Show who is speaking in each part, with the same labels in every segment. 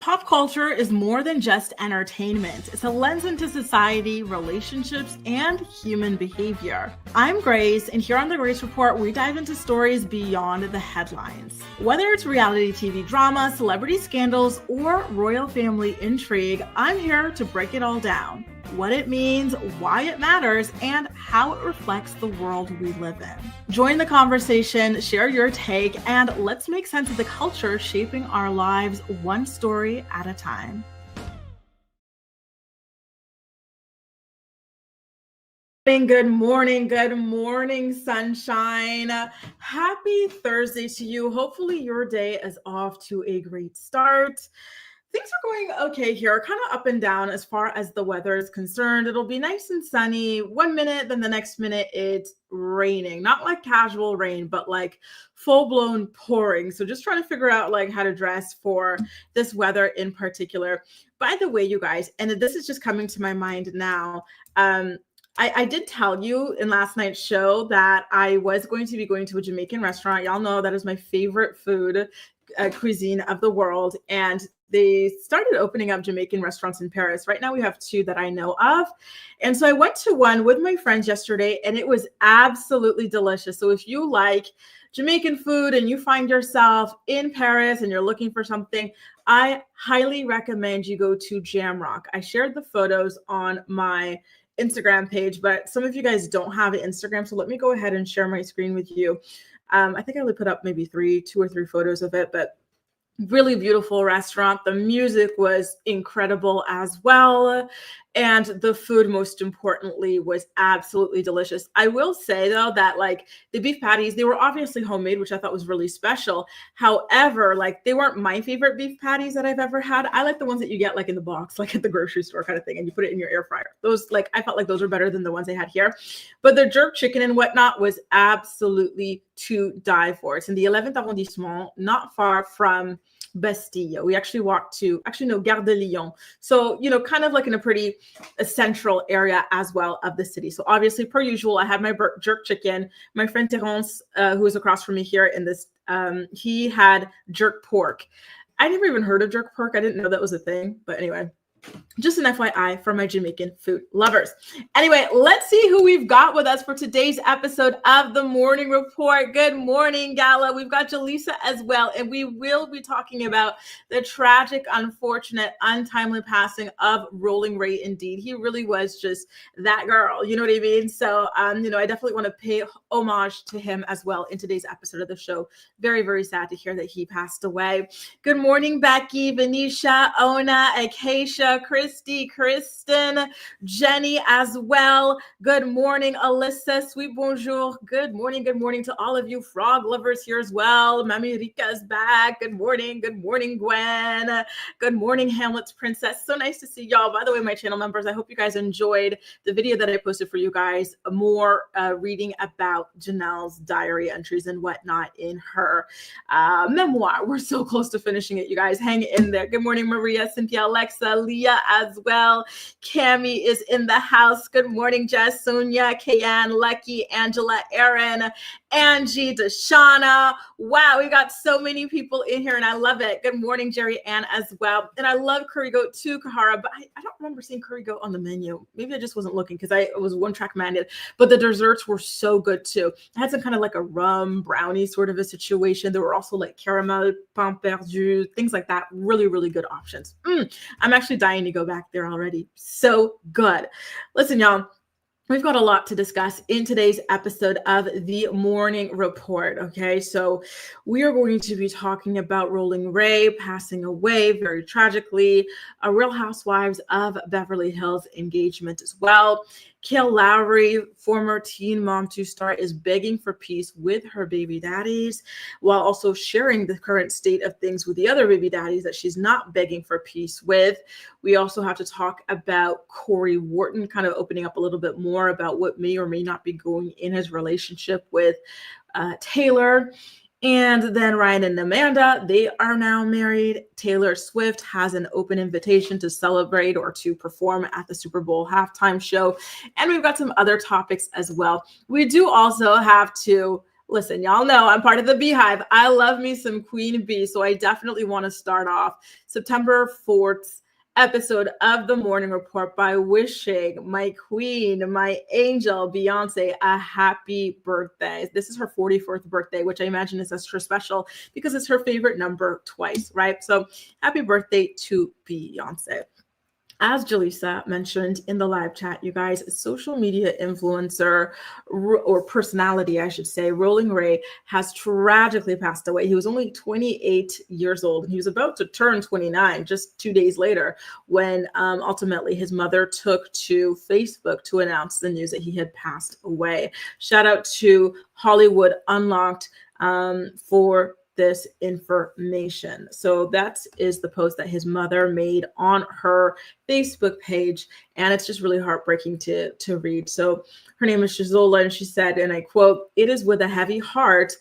Speaker 1: Pop culture is more than just entertainment. It's a lens into society, relationships, and human behavior. I'm Grace, and here on the Grace Report, we dive into stories beyond the headlines. Whether it's reality TV drama, celebrity scandals, or royal family intrigue, I'm here to break it all down. What it means, why it matters, and how it reflects the world we live in. Join the conversation, share your take, and let's make sense of the culture shaping our lives one story at a time. Good morning, sunshine. Happy Thursday to you. Hopefully your day is off to a great start. Things are going okay here, kind of up and down as far as the weather is concerned. It'll be nice and sunny one minute, then the next minute it's raining. Not like casual rain, but like full-blown pouring. So just trying to figure out like how to dress for this weather in particular. By the way, you guys, and this is just coming to my mind now, I did tell you in last night's show that I was going to be going to a Jamaican restaurant. Y'all know that is my favorite food cuisine of the world. And they started opening up Jamaican restaurants in Paris. Right now we have two that I know of. And so I went to one with my friends yesterday and it was absolutely delicious. So if you like Jamaican food and you find yourself in Paris and you're looking for something, I highly recommend you go to Jamrock. I shared the photos on my Instagram page, but some of you guys don't have an Instagram. So let me go ahead and share my screen with you. I think I only put up maybe two or three photos of it, but really beautiful restaurant. The music was incredible as well. And the food, most importantly, was absolutely delicious. I will say, though, that like the beef patties, they were obviously homemade, which I thought was really special. However, like they weren't my favorite beef patties that I've ever had. I like the ones that you get like in the box, like at the grocery store kind of thing, and you put it in your air fryer. Those, like, I felt like those were better than the ones I had here. But the jerk chicken and whatnot was absolutely to die for. It's in the 11th arrondissement, not far from Bastille. We actually walked to, Gare de Lyon. So, kind of like in a central area as well of the city. So obviously, per usual, I had my jerk chicken. My friend Terence, who is across from me here in this, he had jerk pork. I never even heard of jerk pork. I didn't know that was a thing. But anyway, just an FYI for my Jamaican food lovers. Anyway, let's see who we've got with us for today's episode of the Morning Report. Good morning, Gala. We've got Jaleesa as well, and we will be talking about the tragic, unfortunate, untimely passing of Rolling Ray. Indeed, he really was just that girl. You know what I mean? So, I definitely want to pay homage to him as well in today's episode of the show. Very, very sad to hear that he passed away. Good morning, Becky, Venetia, Ona, Acacia, Christy, Kristen, Jenny as well. Good morning, Alyssa. Sweet bonjour. Good morning to all of you frog lovers here as well. Mami Rika is back. Good morning, Gwen. Good morning, Hamlet's princess. So nice to see y'all. By the way, my channel members, I hope you guys enjoyed the video that I posted for you guys. More reading about Janelle's diary entries and whatnot in her memoir. We're so close to finishing it, you guys. Hang in there. Good morning, Maria, Cynthia, Alexa, Leah as well. Cami is in the house. Good morning, Jess, Sonia, Kayan, Lucky, Angela, Erin, Angie, Deshauna. Wow, we got so many people in here and I love it. Good morning, Jerry Ann as well. And I love curry goat too, Kahara, but I don't remember seeing curry goat on the menu. Maybe I just wasn't looking because I was one track minded, but the desserts were so good too. I had some kind of like a rum brownie sort of a situation. There were also like caramel, pain perdu, things like that. Really, really good options. I'm actually dying to go back there already. So good. Listen, y'all. We've got a lot to discuss in today's episode of the Morning Report. Okay, so we are going to be talking about Rolling Ray passing away very tragically, a Real Housewives of Beverly Hills engagement as well. Kail Lowry, former Teen Mom 2 star, is begging for peace with her baby daddies while also sharing the current state of things with the other baby daddies that she's not begging for peace with. We also have to talk about Cory Wharton, kind of opening up a little bit more about what may or may not be going in his relationship with Taylor. And then Ryan and Amanda, they are now married. Taylor Swift has an open invitation to celebrate or to perform at the Super Bowl halftime show. And we've got some other topics as well. We do also have to Listen, y'all know I'm part of the Beehive. I love me some Queen Bee, so I definitely want to start off September 4th episode of the Morning Report by wishing my queen, my angel, Beyonce, a happy birthday. This is her 44th birthday, which I imagine is extra special because it's her favorite number twice, right? So happy birthday to Beyonce. As Jaleesa mentioned in the live chat, you guys, social media influencer or personality, I should say, Rolling Ray has tragically passed away. He was only 28 years old, and he was about to turn 29 just 2 days later when ultimately his mother took to Facebook to announce the news that he had passed away. Shout out to Hollywood Unlocked for this information. So that is the post that his mother made on her Facebook page, and it's just really heartbreaking to read. So her name is Shizola, and she said, and I quote, "It is with a heavy heart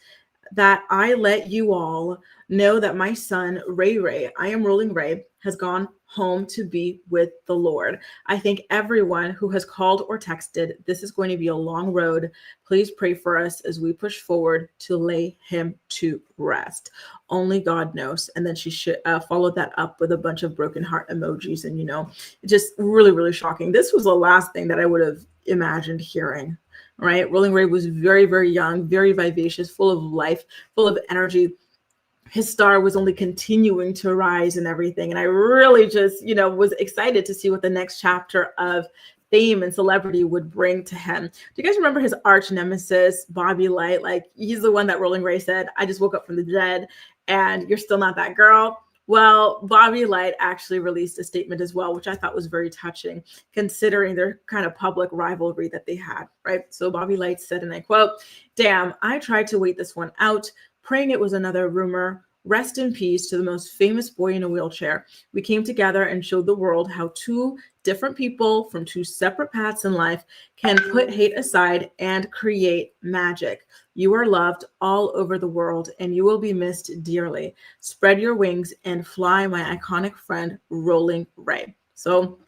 Speaker 1: that I let you all know that my son, Ray, I am Rolling Ray, has gone home to be with the Lord. I thank everyone who has called or texted. This is going to be a long road. Please pray for us as we push forward to lay him to rest. Only God knows." And then she followed that up with a bunch of broken heart emojis. And, just really, really shocking. This was the last thing that I would have imagined hearing. Right? Rolling Ray was very, very young, very vivacious, full of life, full of energy. His star was only continuing to rise and everything. And I really just, was excited to see what the next chapter of fame and celebrity would bring to him. Do you guys remember his arch nemesis, Bobby Light? Like, he's the one that Rolling Ray said, "I just woke up from the dead and you're still not that girl." Well, Bobby Light actually released a statement as well, which I thought was very touching, considering their kind of public rivalry that they had, right? So Bobby Light said, and I quote, "Damn, I tried to wait this one out, praying it was another rumor. Rest in peace to the most famous boy in a wheelchair. We came together and showed the world how two different people from two separate paths in life can put hate aside and create magic. You are loved all over the world and you will be missed dearly. Spread your wings and fly, my iconic friend, Rolling Ray." So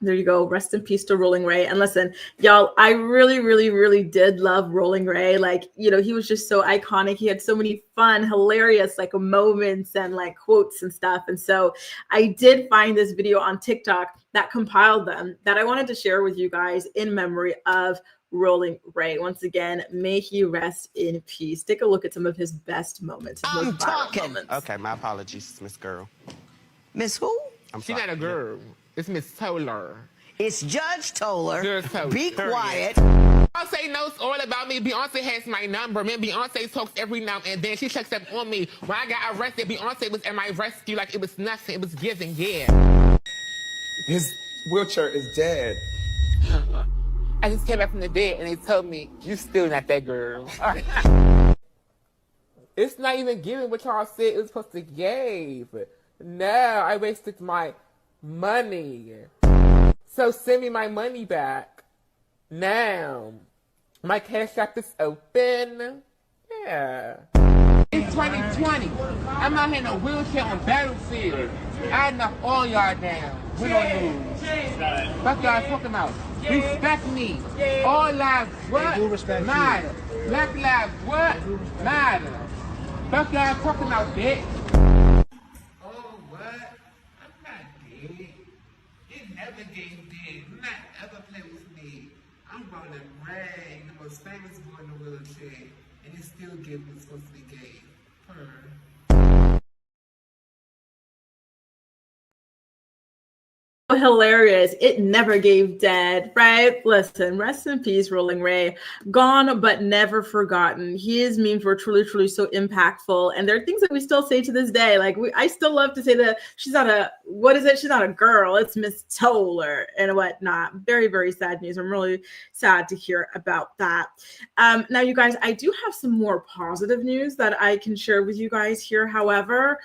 Speaker 1: there you go. Rest in peace to Rolling Ray. And listen, y'all, I really, really, really did love Rolling Ray. Like, he was just so iconic. He had so many fun, hilarious, moments and quotes and stuff. And so I did find this video on TikTok that compiled them that I wanted to share with you guys in memory of Rolling Ray. Once again, may he rest in peace. Take a look at some of his best moments.
Speaker 2: I'm talking.
Speaker 3: Moments. Okay, my apologies, Miss Girl.
Speaker 2: Miss who?
Speaker 3: She's not a girl. It's Miss Toller.
Speaker 2: It's Judge Toller. Be quiet.
Speaker 3: Beyonce knows all about me. Beyonce has my number. Man, Beyonce talks every now and then. She checks up on me. When I got arrested, Beyonce was at my rescue like it was nothing. It was giving, yeah.
Speaker 4: His wheelchair is dead.
Speaker 3: I just came back from the dead and they told me, "You still not that girl." It's not even giving what y'all said it was supposed to give. No, I wasted my money. So send me my money back. Now. My cash app is open. Yeah. It's 2020. I'm out here in a wheelchair on battlefield. I knock all y'all down. Win or lose. Fuck y'all talking about. Respect me. All lives what? Matter. Black lives what? Matter. Fuck y'all talking about, bitch. Never game dead. Do not ever play with me. I'm Rolling Ray, the most famous boy in the wheelchair, and you still give what's supposed to be gay.
Speaker 1: Hilarious. It never gave dead, right? Listen, rest in peace, Rolling Ray. Gone but never forgotten. His memes were truly, truly so impactful. And there are things that we still say to this day. I still love to say that she's not a girl. It's Miss Toller and whatnot. Very, very sad news. I'm really sad to hear about that. Now, you guys, I do have some more positive news that I can share with you guys here. However,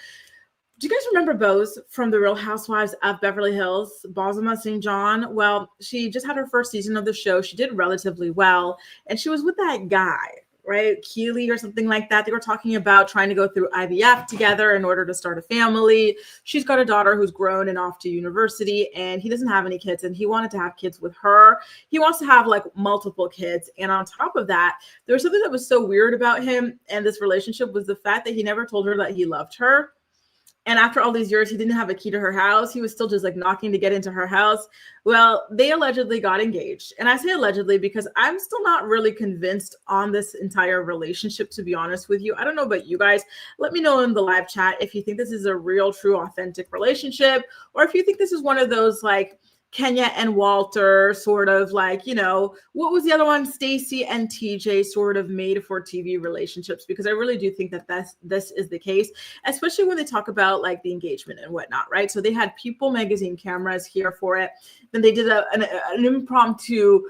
Speaker 1: do you guys remember Bose from The Real Housewives of Beverly Hills, Bozoma St. John? Well, she just had her first season of the show. She did relatively well, and she was with that guy, right? Keely or something like that. They were talking about trying to go through IVF together in order to start a family. She's got a daughter who's grown and off to university, and he doesn't have any kids, and he wanted to have kids with her. He wants to have like multiple kids. And on top of that, there was something that was so weird about him and this relationship was the fact that he never told her that he loved her. And after all these years, he didn't have a key to her house. He was still just like knocking to get into her house. Well, they allegedly got engaged. And I say allegedly because I'm still not really convinced on this entire relationship, to be honest with you. I don't know about you guys. Let me know in the live chat if you think this is a real, true, authentic relationship, or if you think this is one of those like Kenya and Walter sort of like, you know, what was the other one? Stacy and TJ sort of made for TV relationships, because I really do think that this is the case, especially when they talk about like the engagement and whatnot, right? So they had People magazine cameras here for it. Then they did an impromptu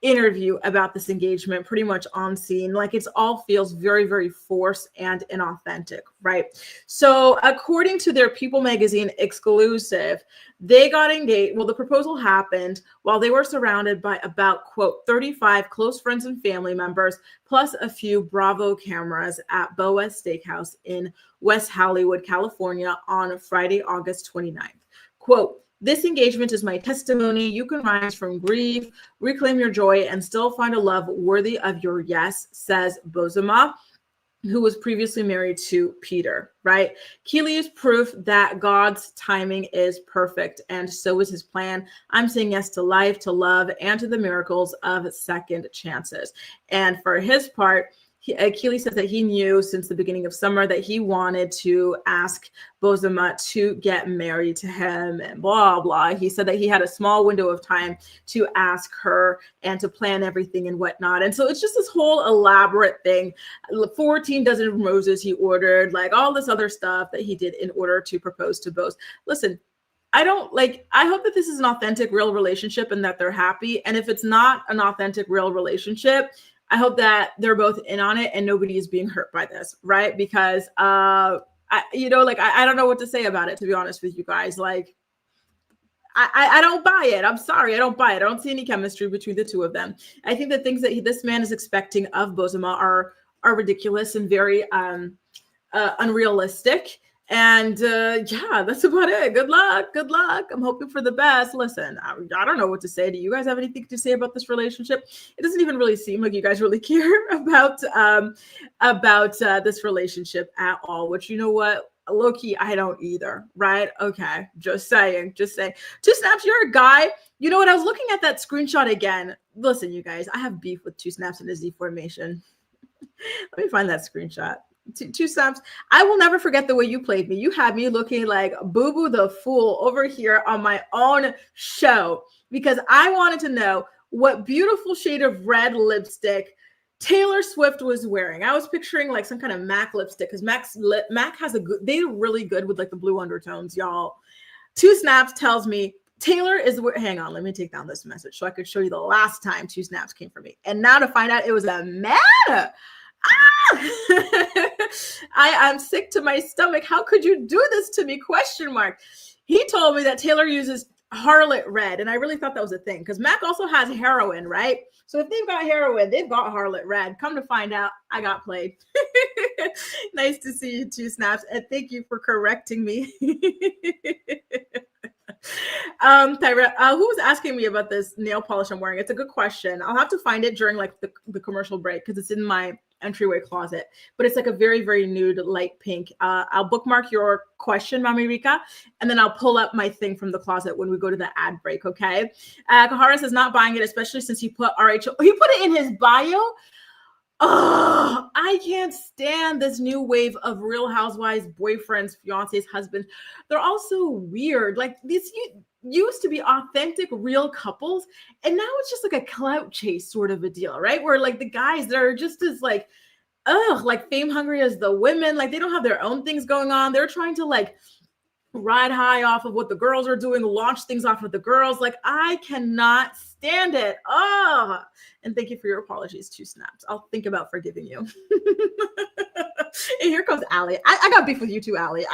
Speaker 1: interview about this engagement pretty much on scene. Like it's all feels very, very forced and inauthentic, right? So according to their People magazine exclusive, they got engaged. Well, the proposal happened while they were surrounded by about, quote, 35 close friends and family members, plus a few Bravo cameras at Boaz Steakhouse in West Hollywood, California on Friday, August 29th. Quote, "This engagement is my testimony. You can rise from grief, reclaim your joy, and still find a love worthy of your yes," says Bozoma, who was previously married to Peter, right? Keely is proof that God's timing is perfect, and so is his plan. I'm saying yes to life, to love, and to the miracles of second chances. And for his part, Keely says that he knew since the beginning of summer that he wanted to ask Bozoma to get married to him and blah, blah. He said that he had a small window of time to ask her and to plan everything and whatnot. And so it's just this whole elaborate thing. 14 dozen roses he ordered, like all this other stuff that he did in order to propose to Boz. Listen, I hope that this is an authentic, real relationship and that they're happy. And if it's not an authentic, real relationship, I hope that they're both in on it and nobody is being hurt by this, right? Because, I don't know what to say about it, to be honest with you guys. Like, I don't buy it. I'm sorry. I don't buy it. I don't see any chemistry between the two of them. I think the things that this man is expecting of Bozoma are ridiculous and very unrealistic. And yeah, that's about it. Good luck. Good luck. I'm hoping for the best. Listen, I don't know what to say. Do you guys have anything to say about this relationship? It doesn't even really seem like you guys really care about this relationship at all, which, you know what? Low-key, I don't either, right? Okay, just saying. Two Snaps, you're a guy. You know what? I was looking at that screenshot again. Listen, you guys, I have beef with Two Snaps in the Z formation. Let me find that screenshot. Two Snaps, I will never forget the way you played me. You had me looking like Boo Boo the Fool over here on my own show because I wanted to know what beautiful shade of red lipstick Taylor Swift was wearing. I was picturing like some kind of MAC lipstick because MAC has they're really good with like the blue undertones, y'all. Two Snaps tells me Taylor is, hang on, let me take down this message so I could show you the last time Two Snaps came for me. And now to find out it was a man. I am sick to my stomach. How could you do this to me? ? He told me that Taylor uses Harlot Red, and I really thought that was a thing because MAC also has heroin, right? So if they've got heroin, they've got Harlot Red. Come to find out, I got played. Nice to see you, Two Snaps, and thank you for correcting me. Tyra, who was asking me about this nail polish I'm wearing? It's a good question. I'll have to find it during like the commercial break because it's in my entryway closet, but it's like a very, very nude light pink. I'll bookmark your question, Mami Rika, and then I'll pull up my thing from the closet when we go to the ad break, okay? Kahara says not buying it, especially since he put RHO. He put it in his bio. Oh, I can't stand this new wave of Real Housewives, boyfriends, fiancés, husbands. They're all so weird. Like these used to be authentic, real couples, and now it's just like a clout chase sort of a deal, right? Where like the guys, they're just as like, like fame hungry as the women. Like they don't have their own things going on. They're trying to like ride high off of what the girls are doing, launch things off of the girls. Like I cannot stand it. Oh, and thank you for your apologies, Two Snaps. I'll think about forgiving you. And here comes Allie. I got beef with you too, Allie.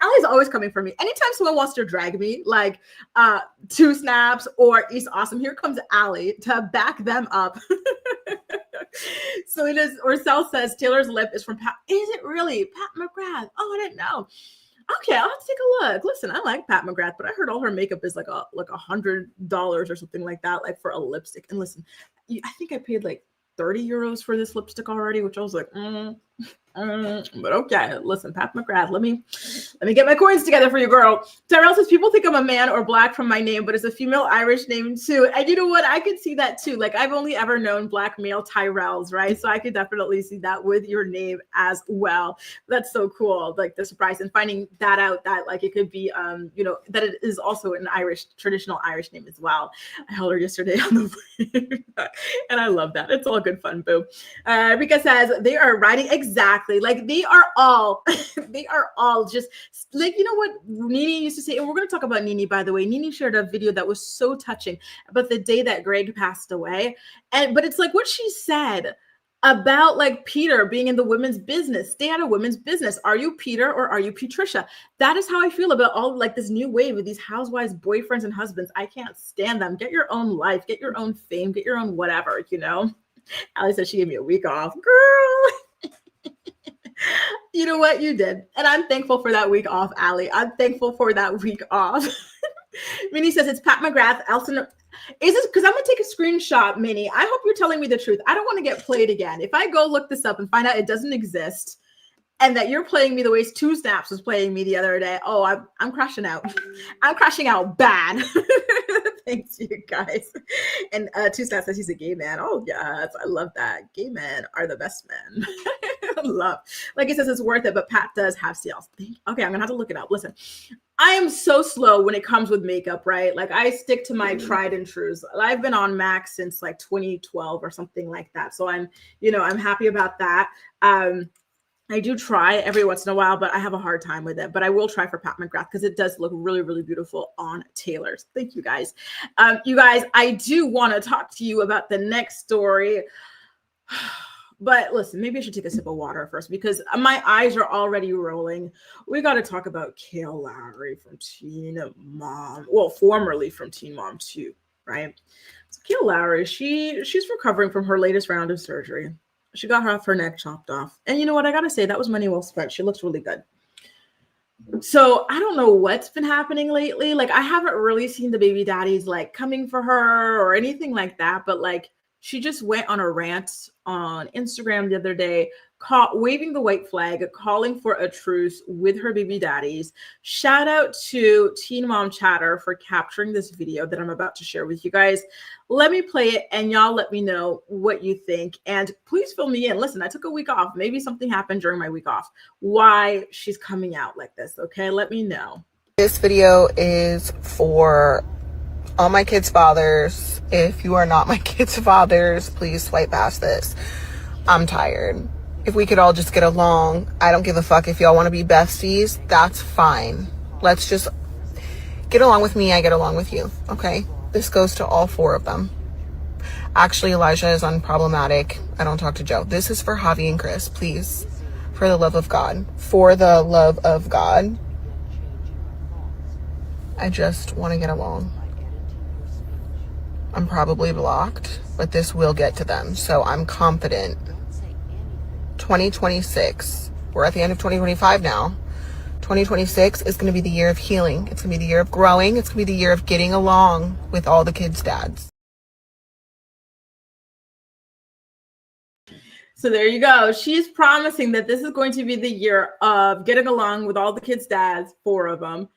Speaker 1: Allie's always coming for me. Anytime someone wants to drag me, like Two Snaps or East Awesome, here comes Allie to back them up. So it is, or Sal says Taylor's lip is from Pat. Is it really? Pat McGrath. Oh, I didn't know. Okay, I'll have to take a look. Listen, I like Pat McGrath, but I heard all her makeup is like $100 or something like that, like for a lipstick. And listen, I think I paid like 30 euros for this lipstick already, which I was like, but okay, listen, Pat McGrath, let me get my coins together for you, girl. Tyrell says people think I'm a man or black from my name, but it's a female Irish name too. And you know what? I could see that too. Like I've only ever known black male Tyrells, right? So I could definitely see that with your name as well. That's so cool. Like the surprise and finding that out, that like it could be, that it is also an traditional Irish name as well. I held her yesterday on the plane, and I love that. It's all good fun, boo. Rika says they are writing exactly. Like they are all just like, you know what Nene used to say, and we're going to talk about Nene, by the way. Nene shared a video that was so touching about the day that Gregg passed away. But it's like what she said about like Peter being in the women's business. Stay out of women's business. Are you Peter or are you Patricia? That is how I feel about all like this new wave of these housewives, boyfriends, and husbands. I can't stand them. Get your own life, get your own fame, get your own whatever, Ali said she gave me a week off. Girl. You know what? You did. And I'm thankful for that week off, Ali. I'm thankful for that week off. Minnie says it's Pat McGrath. Elson, is this because I'm going to take a screenshot, Minnie? I hope you're telling me the truth. I don't want to get played again. If I go look this up and find out it doesn't exist and that you're playing me the way Two Snaps was playing me the other day, I'm crashing out. I'm crashing out bad. Thanks, you guys. And Two Snaps says he's a gay man. Oh, yes. I love that. Gay men are the best men. Love. Like it says, it's worth it, but Pat does have CLs. Okay, I'm going to have to look it up. Listen, I am so slow when it comes with makeup, right? Like I stick to my tried and trues. I've been on MAC since like 2012 or something like that. So I'm happy about that. I do try every once in a while, but I have a hard time with it. But I will try for Pat McGrath because it does look really, really beautiful on Taylor's. Thank you, guys. You guys, I do want to talk to you about the next story. But listen, maybe I should take a sip of water first because my eyes are already rolling. We got to talk about Kail Lowry from Teen Mom. Well, formerly from Teen Mom 2, right? So Kail Lowry, she's recovering from her latest round of surgery. She got her neck chopped off. And you know what? I got to say, that was money well spent. She looks really good. So I don't know what's been happening lately. Like I haven't really seen the baby daddies like coming for her or anything like that. But like she just went on a rant on Instagram the other day, waving the white flag, calling for a truce with her baby daddies. Shout out to Teen Mom Chatter for capturing this video that I'm about to share with you guys. Let me play it and y'all let me know what you think. And please fill me in. Listen, I took a week off. Maybe something happened during my week off. Why she's coming out like this, okay? Let me know.
Speaker 2: This video is for all my kids' fathers. If you are not my kids' fathers, please swipe past this. I'm tired. If we could all just get along, I don't give a fuck. If y'all want to be besties, that's fine. Let's just get along with me. I get along with you. Okay? This goes to all four of them. Actually, Elijah is unproblematic. I don't talk to Joe. This is for Javi and Chris. Please. For the love of God. For the love of God. I just want to get along. I'm probably blocked, but this will get to them. So I'm confident. 2026. We're at the end of 2025 now. 2026 is going to be the year of healing. It's going to be the year of growing. It's going to be the year of getting along with all the kids' dads.
Speaker 1: So there you go. She's promising that this is going to be the year of getting along with all the kids' dads, 4 of them.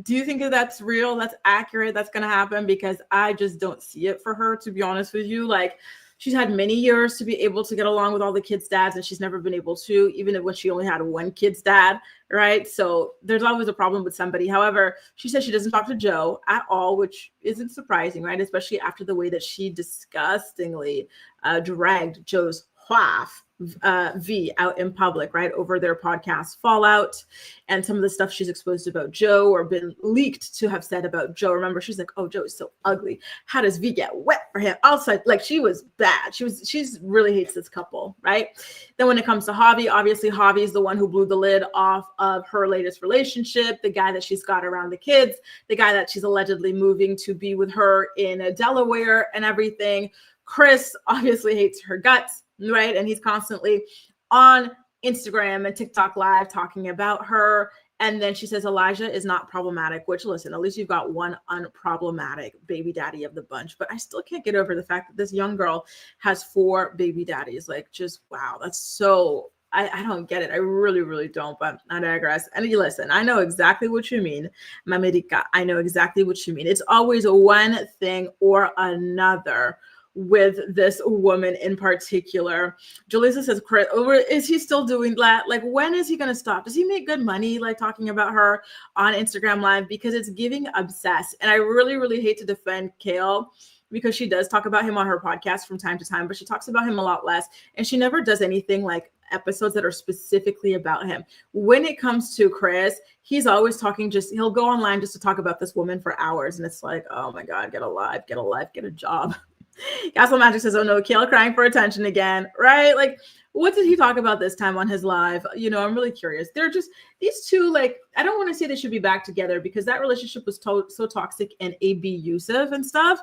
Speaker 1: Do you think that that's real? That's accurate? That's going to happen? Because I just don't see it for her, to be honest with you. Like, she's had many years to be able to get along with all the kids' dads, and she's never been able to, even when she only had one kid's dad, right? So there's always a problem with somebody. However, she says she doesn't talk to Joe at all, which isn't surprising, right? Especially after the way that she disgustingly dragged Joe's wife, V, out in public, right, over their podcast Fallout, and some of the stuff she's exposed about Joe or been leaked to have said about Joe. Remember, she's like, oh, Joe is so ugly. How does V get wet for him? Also, like, she was bad. She's really hates this couple, right? Then when it comes to Javi, obviously Javi is the one who blew the lid off of her latest relationship, the guy that she's got around the kids, the guy that she's allegedly moving to be with her in Delaware and everything. Chris obviously hates her guts, right? And he's constantly on Instagram and TikTok live talking about her. And then she says Elijah is not problematic, which, listen, at least you've got one unproblematic baby daddy of the bunch. But I still can't get over the fact that this young girl has 4 baby daddies. Like, just wow, that's so, I don't get it. I really, really don't, but I digress. And you listen, I know exactly what you mean, Mamerica. I know exactly what you mean. It's always one thing or another with this woman in particular. Julissa says, Chris, is he still doing that? Like, when is he going to stop? Does he make good money, like talking about her on Instagram Live? Because it's giving obsessed. And I really, really hate to defend Kail, because she does talk about him on her podcast from time to time, but she talks about him a lot less. And she never does anything like episodes that are specifically about him. When it comes to Chris, he's always talking, he'll go online just to talk about this woman for hours. And it's like, oh my God, get a life, get a job. Castle Magic says, oh no, Kail crying for attention again, right? Like, what did he talk about this time on his live? You know, I'm really curious. They're just, these two, like, I don't want to say they should be back together because that relationship was so toxic and abusive and stuff.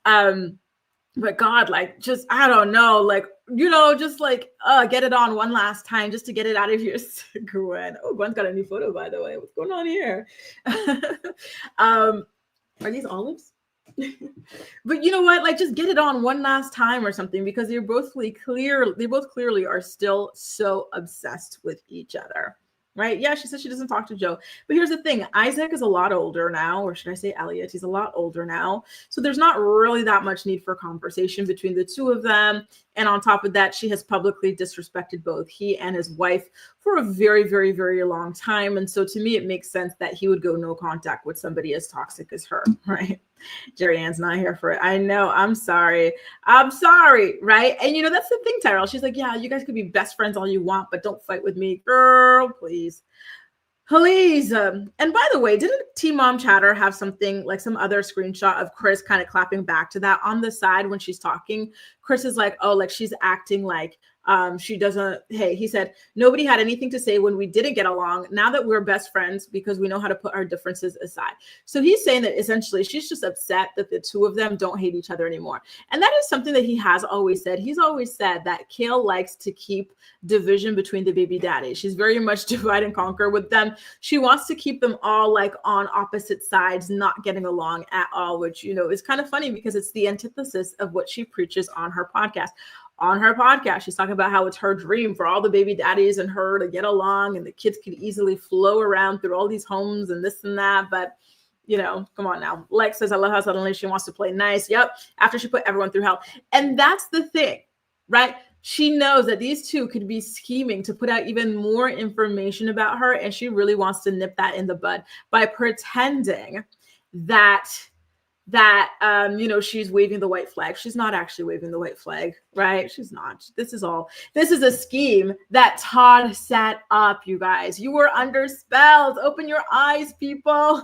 Speaker 1: But God, like, just, I don't know, like, you know, just like, get it on one last time just to get it out of your Gwen. Oh, Gwen's got a new photo, by the way. What's going on here? Are these olives? But you know what, like, just get it on one last time or something, because they both clearly are still so obsessed with each other, right? Yeah, she says she doesn't talk to Joe, but here's the thing, Isaac is a lot older now, or should I say Elliot? He's a lot older now, so there's not really that much need for conversation between the two of them. And on top of that, she has publicly disrespected both he and his wife for a very, very, very long time. And so to me, it makes sense that he would go no contact with somebody as toxic as her, right? Jerry Ann's not here for it. I know. I'm sorry, right? And you know, that's the thing, Tyrell. She's like, yeah, you guys could be best friends all you want, but don't fight with me. Girl, please. And by the way, didn't Teen Mom Chatter have something like some other screenshot of Chris kind of clapping back to that on the side when she's talking? Chris is like, oh, like she's acting like she doesn't. Hey, he said, nobody had anything to say when we didn't get along. Now that we're best friends because we know how to put our differences aside. So he's saying that essentially she's just upset that the two of them don't hate each other anymore. And that is something that he has always said. He's always said that Kail likes to keep division between the baby daddies. She's very much divide and conquer with them. She wants to keep them all like on opposite sides, not getting along at all, which, you know, is kind of funny because it's the antithesis of what she preaches on her podcast. On her podcast, she's talking about how it's her dream for all the baby daddies and her to get along, and the kids could easily flow around through all these homes and this and that. But, you know, come on now. Lex says, I love how suddenly she wants to play nice. Yep. After she put everyone through hell. And that's the thing, right? She knows that these two could be scheming to put out even more information about her. And she really wants to nip that in the bud by pretending that you know, she's waving the white flag. She's not actually waving the white flag, right? She's not. This is a scheme that Todd set up, you guys. You were under spells. Open your eyes, people.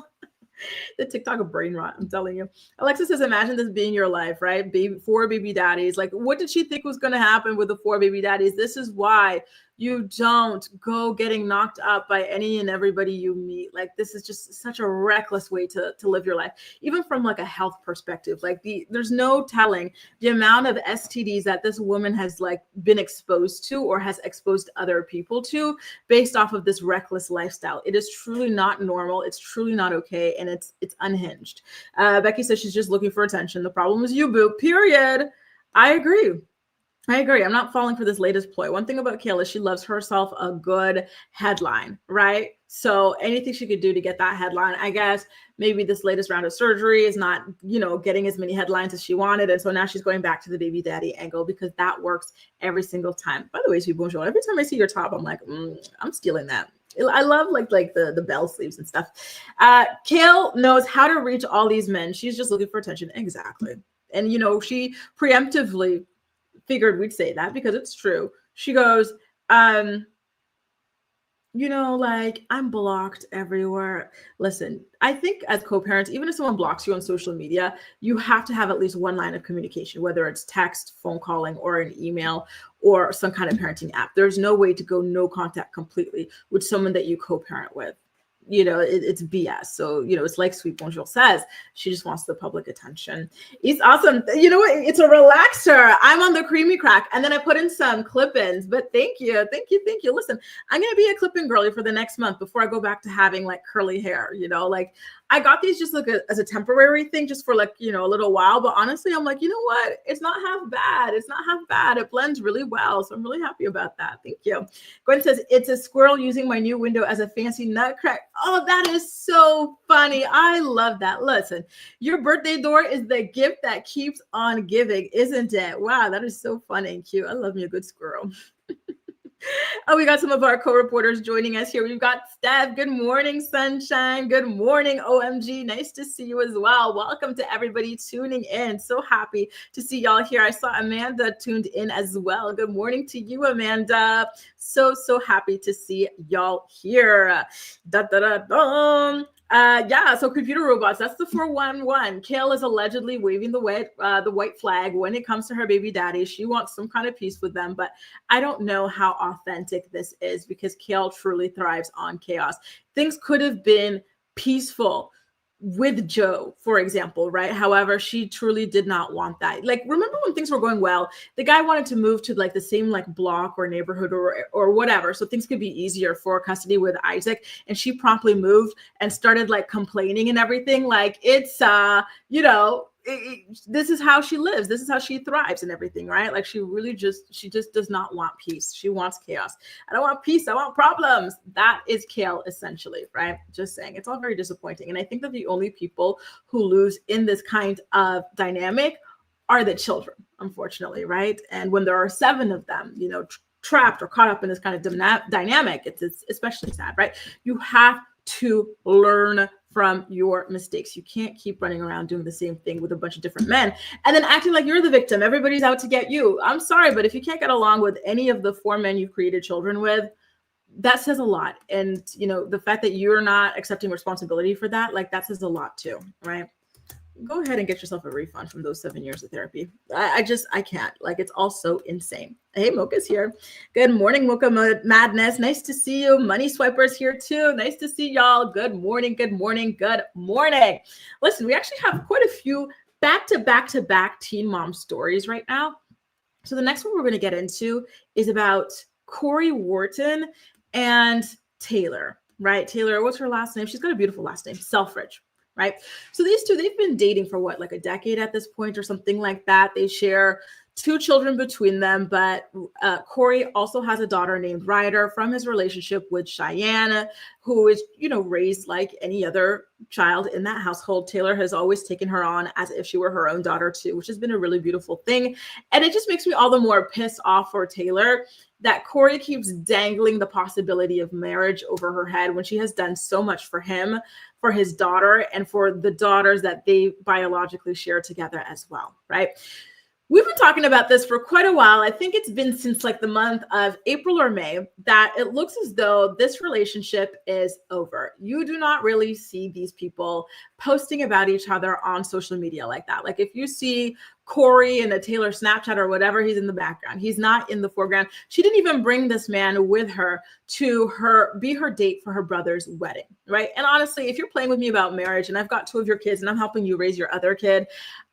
Speaker 1: The TikTok brain rot, I'm telling you. Alexa says, imagine this being your life, right? 4 baby daddies. Like, what did she think was going to happen with the 4 baby daddies? This is why you don't go getting knocked up by any and everybody you meet. Like, this is just such a reckless way to live your life, even from like a health perspective. Like, there's no telling the amount of STDs that this woman has like been exposed to or has exposed other people to based off of this reckless lifestyle. It is truly not normal. It's truly not okay. And it's unhinged. Becky says she's just looking for attention. The problem is you, boo, period. I agree. I'm not falling for this latest ploy. One thing about Kail is she loves herself a good headline, right? So anything she could do to get that headline, I guess maybe this latest round of surgery is not, you know, getting as many headlines as she wanted. And so now she's going back to the baby daddy angle because that works every single time. By the way, sweet bonjour. Every time I see your top, I'm like, I'm stealing that. I love like the bell sleeves and stuff. Kail knows how to reach all these men. She's just looking for attention. Exactly. And, you know, she preemptively figured we'd say that because it's true. She goes, you know, like, I'm blocked everywhere. Listen, I think as co-parents, even if someone blocks you on social media, you have to have at least one line of communication, whether it's text, phone calling, or an email, or some kind of parenting app. There's no way to go no contact completely with someone that you co-parent with. it's BS. So, it's like Sweet Bonjour says, she just wants the public attention. It's awesome. You know what? It's a relaxer. I'm on the creamy crack. And then I put in some clip-ins, but thank you. Listen, I'm going to be a clip-in girly for the next month before I go back to having like curly hair, like I got these just like as a temporary thing, just for like, a little while. But honestly, I'm like, you know what? It's not half bad. It blends really well. So I'm really happy about that. Thank you. Gwen says, it's a squirrel using my new window as a fancy nutcracker. Oh, that is so funny. I love that. Listen, your birthday door is the gift that keeps on giving, isn't it? Wow, that is so funny and cute. I love me a good squirrel. Oh, we got some of our co-reporters joining us here. We've got Steph. Good morning, sunshine. Good morning, OMG. Nice to see you as well. Welcome to everybody tuning in. So happy to see y'all here. I saw Amanda tuned in as well. Good morning to you, Amanda. So happy to see y'all here. So computer robots, that's the 411. Kail is allegedly waving the white flag when it comes to her baby daddy. She wants some kind of peace with them, but I don't know how authentic this is, because Kail truly thrives on chaos. Things could have been peaceful with Joe, for example, right? However, she truly did not want that. Like, remember when things were going well, the guy wanted to move to like the same like block or neighborhood or whatever, so things could be easier for custody with Isaac, and she promptly moved and started like complaining and everything. Like, it's this is how she lives, this is how she thrives and everything, right? Like, she just does not want peace. She wants chaos. I don't want peace, I want problems. That is Kail, essentially, right? Just saying, it's all very disappointing. And I think that the only people who lose in this kind of dynamic are the children, unfortunately, right? And when there are 7 of them, trapped or caught up in this kind of dynamic, it's especially sad, right? You have to learn from your mistakes. You can't keep running around doing the same thing with a bunch of different men and then acting like you're the victim. Everybody's out to get you. I'm sorry, but if you can't get along with any of the 4 men you've created children with, that says a lot. And, the fact that you're not accepting responsibility for that, like, that says a lot too, right? Go ahead and get yourself a refund from those 7 years of therapy. I can't. Like, it's all so insane. Hey, Mocha's here. Good morning, Mocha Madness. Nice to see you. Money Swiper's here too. Nice to see y'all. Good morning. Listen, we actually have quite a few back-to-back teen mom stories right now. So the next one we're going to get into is about Cory Wharton and Taylor, right? Taylor, what's her last name? She's got a beautiful last name, Selfridge. Right. So these two, they've been dating for what, like a decade at this point or something like that. They share 2 children between them, but Cory also has a daughter named Ryder from his relationship with Cheyenne, who is, raised like any other child in that household. Taylor has always taken her on as if she were her own daughter too, which has been a really beautiful thing. And it just makes me all the more pissed off for Taylor that Cory keeps dangling the possibility of marriage over her head when she has done so much for him, for his daughter, and for the daughters that they biologically share together as well, right? We've been talking about this for quite a while. I think it's been since like the month of April or May that it looks as though this relationship is over. You do not really see these people posting about each other on social media like that. Like, if you see Cory in a Taylor Snapchat or whatever, he's in the background. He's not in the foreground. She didn't even bring this man with her to be her date for her brother's wedding, right? And honestly, if you're playing with me about marriage and I've got 2 of your kids and I'm helping you raise your other kid,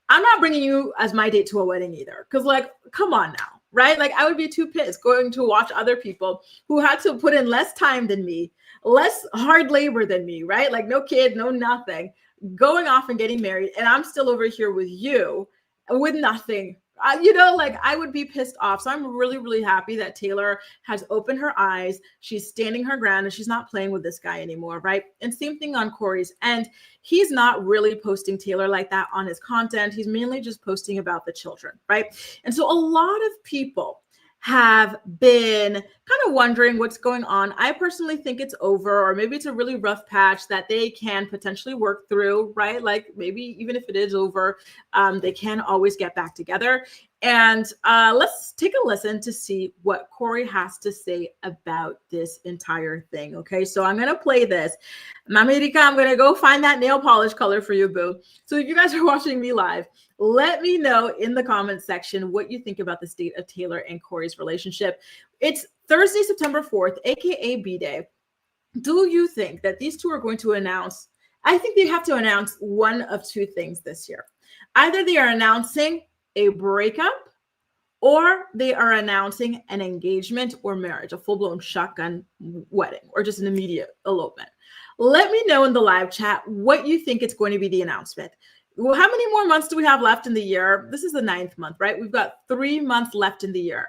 Speaker 1: I'm not bringing you as my date to a wedding either. Because, like, come on now, right? Like, I would be too pissed going to watch other people who had to put in less time than me, less hard labor than me, right? Like, no kid, no nothing, going off and getting married. And I'm still over here with you with nothing. I would be pissed off. So I'm really, really happy that Taylor has opened her eyes. She's standing her ground and she's not playing with this guy anymore, right? And same thing on Cory's end. He's not really posting Taylor like that on his content. He's mainly just posting about the children, right? And so a lot of people have been kind of wondering what's going on. I personally think it's over, or maybe it's a really rough patch that they can potentially work through, right? Like, maybe even if it is over, they can always get back together. And let's take a listen to see what Cory has to say about this entire thing. Okay, so I'm going to play this. Mamirika, I'm going to go find that nail polish color for you, boo. So if you guys are watching me live, let me know in the comments section what you think about the state of Taylor and Cory's relationship. It's Thursday, September 4th, aka B-Day. Do you think that these two are going to announce? I think they have to announce one of two things this year. Either they are announcing a breakup or they are announcing an engagement or marriage, a full-blown shotgun wedding, or just an immediate elopement. Let me know in the live chat what you think it's going to be the announcement. Well, how many more months do we have left in the year? This is the 9th month, right? We've got 3 months left in the year.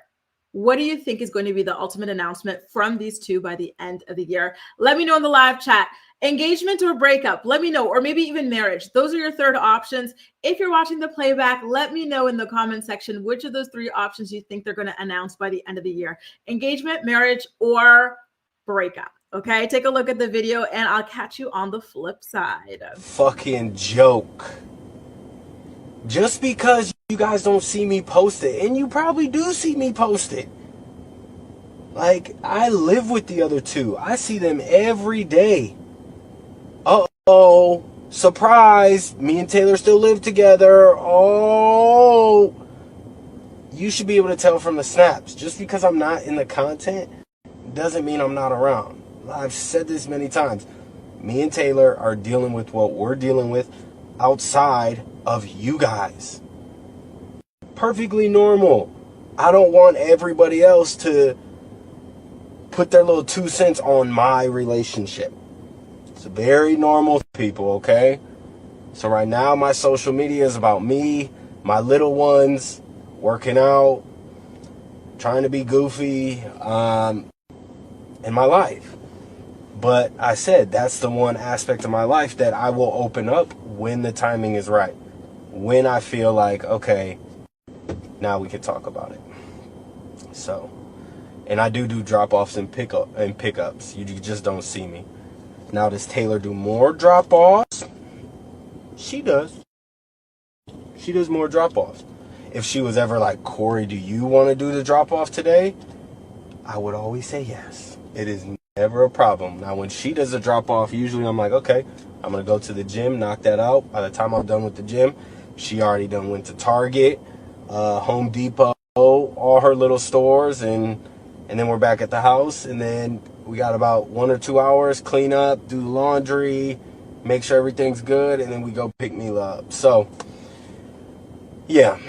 Speaker 1: What do you think is going to be the ultimate announcement from these two by the end of the year? Let me know in the live chat. Engagement or breakup, let me know, or maybe even marriage. Those are your third options. If you're watching the playback, let me know in the comment section which of those 3 options you think they're going to announce by the end of the year. Engagement, marriage, or breakup. Okay, take a look at the video and I'll catch you on the flip side.
Speaker 5: Fucking joke. Just because you guys don't see me post it, and you probably do see me post it. Like, I live with the other two. I see them every day. Uh-oh. Surprise. Me and Taylor still live together. Oh. You should be able to tell from the snaps. Just because I'm not in the content doesn't mean I'm not around. I've said this many times. Me and Taylor are dealing with what we're dealing with outside of you guys. Perfectly normal. I don't want everybody else to put their little 2 cents on my relationship. It's very normal, people, okay? So right now, my social media is about me, my little ones, working out, trying to be goofy, in my life. But I said that's the one aspect of my life that I will open up when the timing is right. When I feel like, okay, now we can talk about it. So, and I do drop-offs and pickups. You just don't see me. Now, does Taylor do more drop-offs? She does. She does more drop-offs. If she was ever like, Cory, do you want to do the drop-off today? I would always say yes. It is never a problem. Now, when she does a drop-off, usually I'm like, okay, I'm going to go to the gym, knock that out. By the time I'm done with the gym, she already done went to Target, Home Depot, all her little stores, and then we're back at the house, and then we got about 1 or 2 hours, clean up, do laundry, make sure everything's good, and then we go pick me up. So, yeah.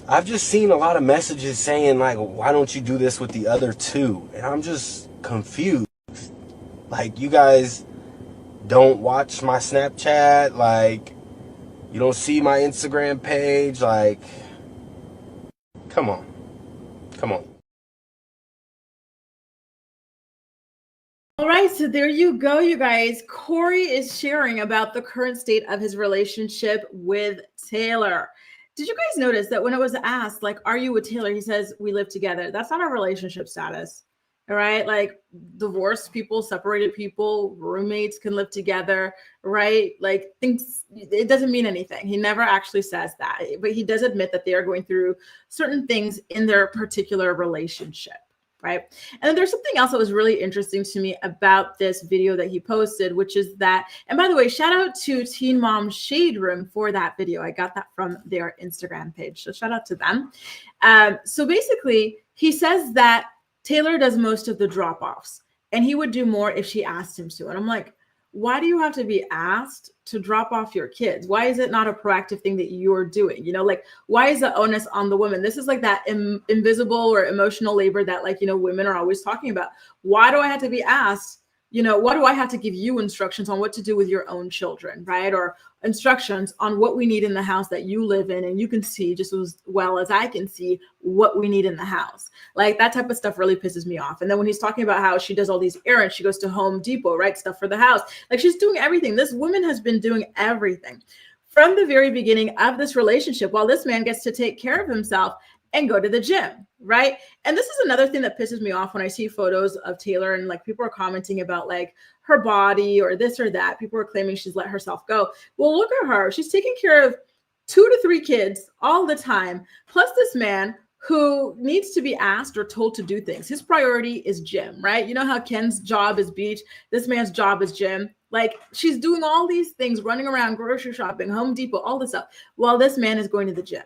Speaker 5: I've just seen a lot of messages saying, like, why don't you do this with the other two? And I'm just confused. Like, you guys don't watch my Snapchat, like, you don't see my Instagram page, like, come on.
Speaker 1: All right, so there you go, you guys. Cory is sharing about the current state of his relationship with Taylor. Did you guys notice that when it was asked, like, are you with Taylor? He says, we live together. That's not a relationship status. All right. Like, divorced people, separated people, roommates can live together. Right. Like, things, it doesn't mean anything. He never actually says that, but he does admit that they are going through certain things in their particular relationship. Right. And then there's something else that was really interesting to me about this video that he posted, which is that, and by the way, shout out to Teen Mom Shade Room for that video. I got that from their Instagram page. So shout out to them. So basically, he says that Taylor does most of the drop-offs and he would do more if she asked him to. And I'm like, why do you have to be asked to drop off your kids? Why is it not a proactive thing that you're doing? You know, like, why is the onus on the women? This is like that invisible or emotional labor that, like, you know, women are always talking about. Why do I have to be asked? You know, why do I have to give you instructions on what to do with your own children, right? Or instructions on what we need in the house that you live in, and you can see just as well as I can see what we need in the house. Like, that type of stuff really pisses me off. And then when he's talking about how she does all these errands, she goes to Home Depot, right? Stuff for the house. Like, she's doing everything. This woman has been doing everything from the very beginning of this relationship, while this man gets to take care of himself and go to the gym, right? And this is another thing that pisses me off when I see photos of Taylor and, like, people are commenting about, like, her body or this or that. People are claiming she's let herself go. Well, look at her. She's taking care of 2 to 3 kids all the time, plus this man who needs to be asked or told to do things. His priority is gym, right? You know how Ken's job is beach, this man's job is gym. Like, she's doing all these things, running around, grocery shopping, Home Depot, all this stuff, while this man is going to the gym.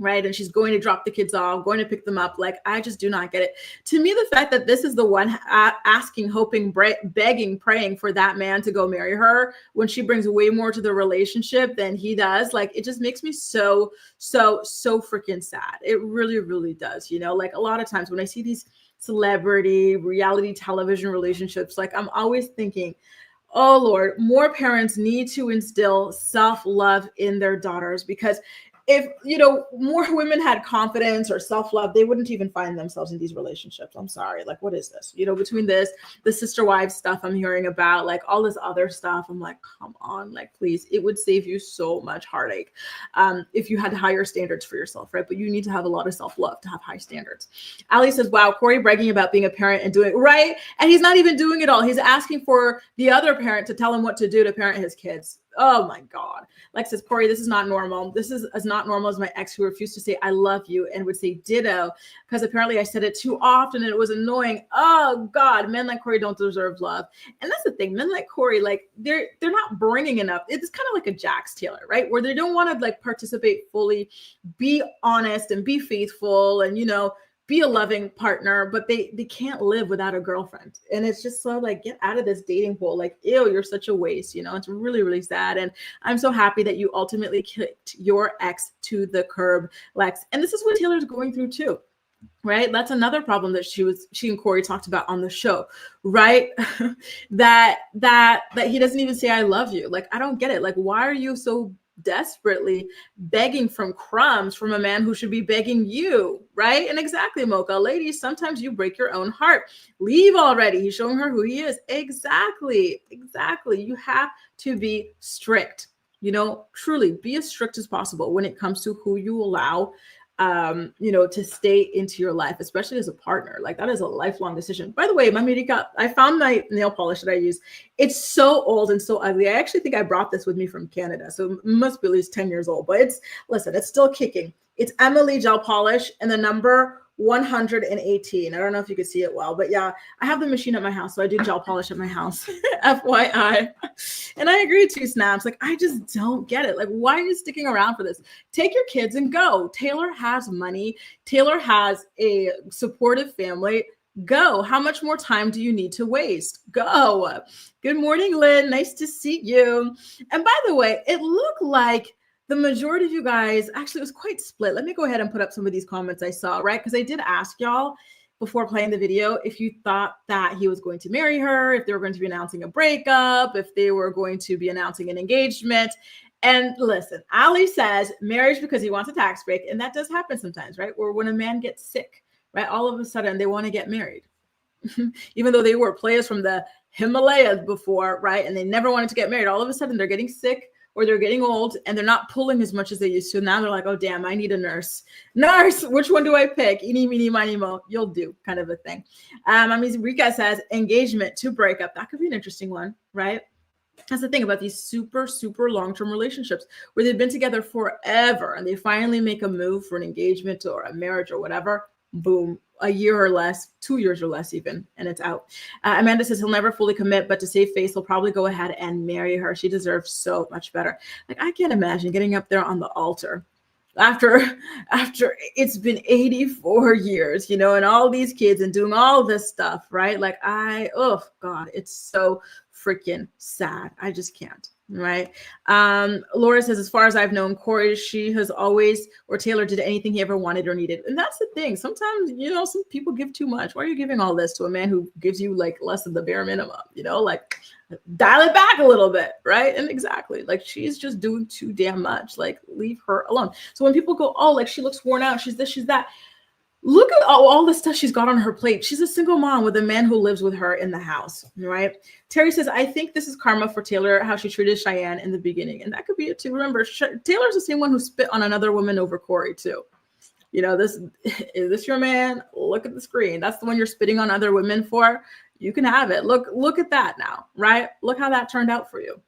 Speaker 1: right? And she's going to drop the kids off, going to pick them up. Like, I just do not get it. To me, the fact that this is the one asking, hoping, begging, praying for that man to go marry her when she brings way more to the relationship than he does, like, it just makes me so freaking sad. It really, really does. You know, like, a lot of times when I see these celebrity reality television relationships, like, I'm always thinking, oh Lord, more parents need to instill self-love in their daughters, because if, you know, more women had confidence or self-love, they wouldn't even find themselves in these relationships. I'm sorry. Like, what is this? You know, between this, the sister wives stuff I'm hearing about, like all this other stuff, I'm like, come on, like, please, it would save you so much heartache if you had higher standards for yourself, right? But you need to have a lot of self-love to have high standards. Ali says, wow, Cory bragging about being a parent and doing, right? And he's not even doing it all. He's asking for the other parent to tell him what to do to parent his kids. Oh my God. Like, says, Cory, this is not normal. This is as not normal as my ex who refused to say, I love you, and would say ditto, because apparently I said it too often and it was annoying. Oh God, men like Cory don't deserve love. And that's the thing. Men like Cory, like, they're not bringing enough. It's kind of like a Jax Taylor, right? Where they don't want to like participate fully, be honest and be faithful and, you know, be a loving partner, but they can't live without a girlfriend. And it's just so like, get out of this dating pool. Like, ew, you're such a waste. You know, it's really, really sad. And I'm so happy that you ultimately kicked your ex to the curb, Lex. And this is what Taylor's going through too, right? That's another problem that she and Cory talked about on the show, right? that he doesn't even say, I love you. Like, I don't get it. Like, why are you so desperately begging from crumbs from a man who should be begging you, right? And exactly, Mocha, ladies, sometimes you break your own heart. Leave already. He's showing her who he is. Exactly. You have to be strict. You know, truly be as strict as possible when it comes to who you allow you know, to stay into your life, especially as a partner. Like, that is a lifelong decision. By the way, Mamirika, I found my nail polish that I use. It's so old and so ugly. I actually think I brought this with me from Canada, so it must be at least 10 years old, but it's still kicking. It's Emily gel polish and the number 118. I don't know if you could see it well, but yeah, I have the machine at my house, so I do gel polish at my house. FYI. And I agree too, Snaps. Like, I just don't get it. Like, why are you sticking around for this? Take your kids and go. Taylor has money. Taylor has a supportive family. Go. How much more time do you need to waste? Go. Good morning, Lynn. Nice to see you. And by the way, it looked like the majority of you guys, actually, it was quite split. Let me go ahead and put up some of these comments I saw, right? Because I did ask y'all before playing the video if you thought that he was going to marry her, if they were going to be announcing a breakup, if they were going to be announcing an engagement. And listen, Ali says marriage because he wants a tax break. And that does happen sometimes, right? Or when a man gets sick, right? All of a sudden they want to get married. Even though they were players from the Himalayas before, right? And they never wanted to get married. All of a sudden they're getting sick, or they're getting old and they're not pulling as much as they used to. Now they're like, oh, damn, I need a nurse. Nurse, which one do I pick? Eeny, meeny, miny, mo. You'll do, kind of a thing. I mean, Rika says engagement to breakup. That could be an interesting one, right? That's the thing about these super, super long-term relationships where they've been together forever and they finally make a move for an engagement or a marriage or whatever. Boom, a year or less, 2 years or less even, and it's out. Amanda says he'll never fully commit, but to save face, he'll probably go ahead and marry her. She deserves so much better. Like, I can't imagine getting up there on the altar after it's been 84 years, you know, and all these kids and doing all this stuff, right? Like, oh God, it's so freaking sad. I just can't. Right. Laura says, as far as I've known Cory, she has always, or Taylor did anything he ever wanted or needed. And that's the thing. Sometimes, you know, some people give too much. Why are you giving all this to a man who gives you like less than the bare minimum? You know, like, dial it back a little bit. Right. And exactly, like, she's just doing too damn much. Like, leave her alone. So when people go, oh, like, she looks worn out, she's this, she's that. Look at all the stuff she's got on her plate. She's a single mom with a man who lives with her in the house, right? Terry says, I think this is karma for Taylor, how she treated Cheyenne in the beginning. And that could be it too. Remember, Taylor's the same one who spit on another woman over Cory too. You know, is this your man? Look at the screen. That's the one you're spitting on other women for. You can have it. Look at that now, right? Look how that turned out for you.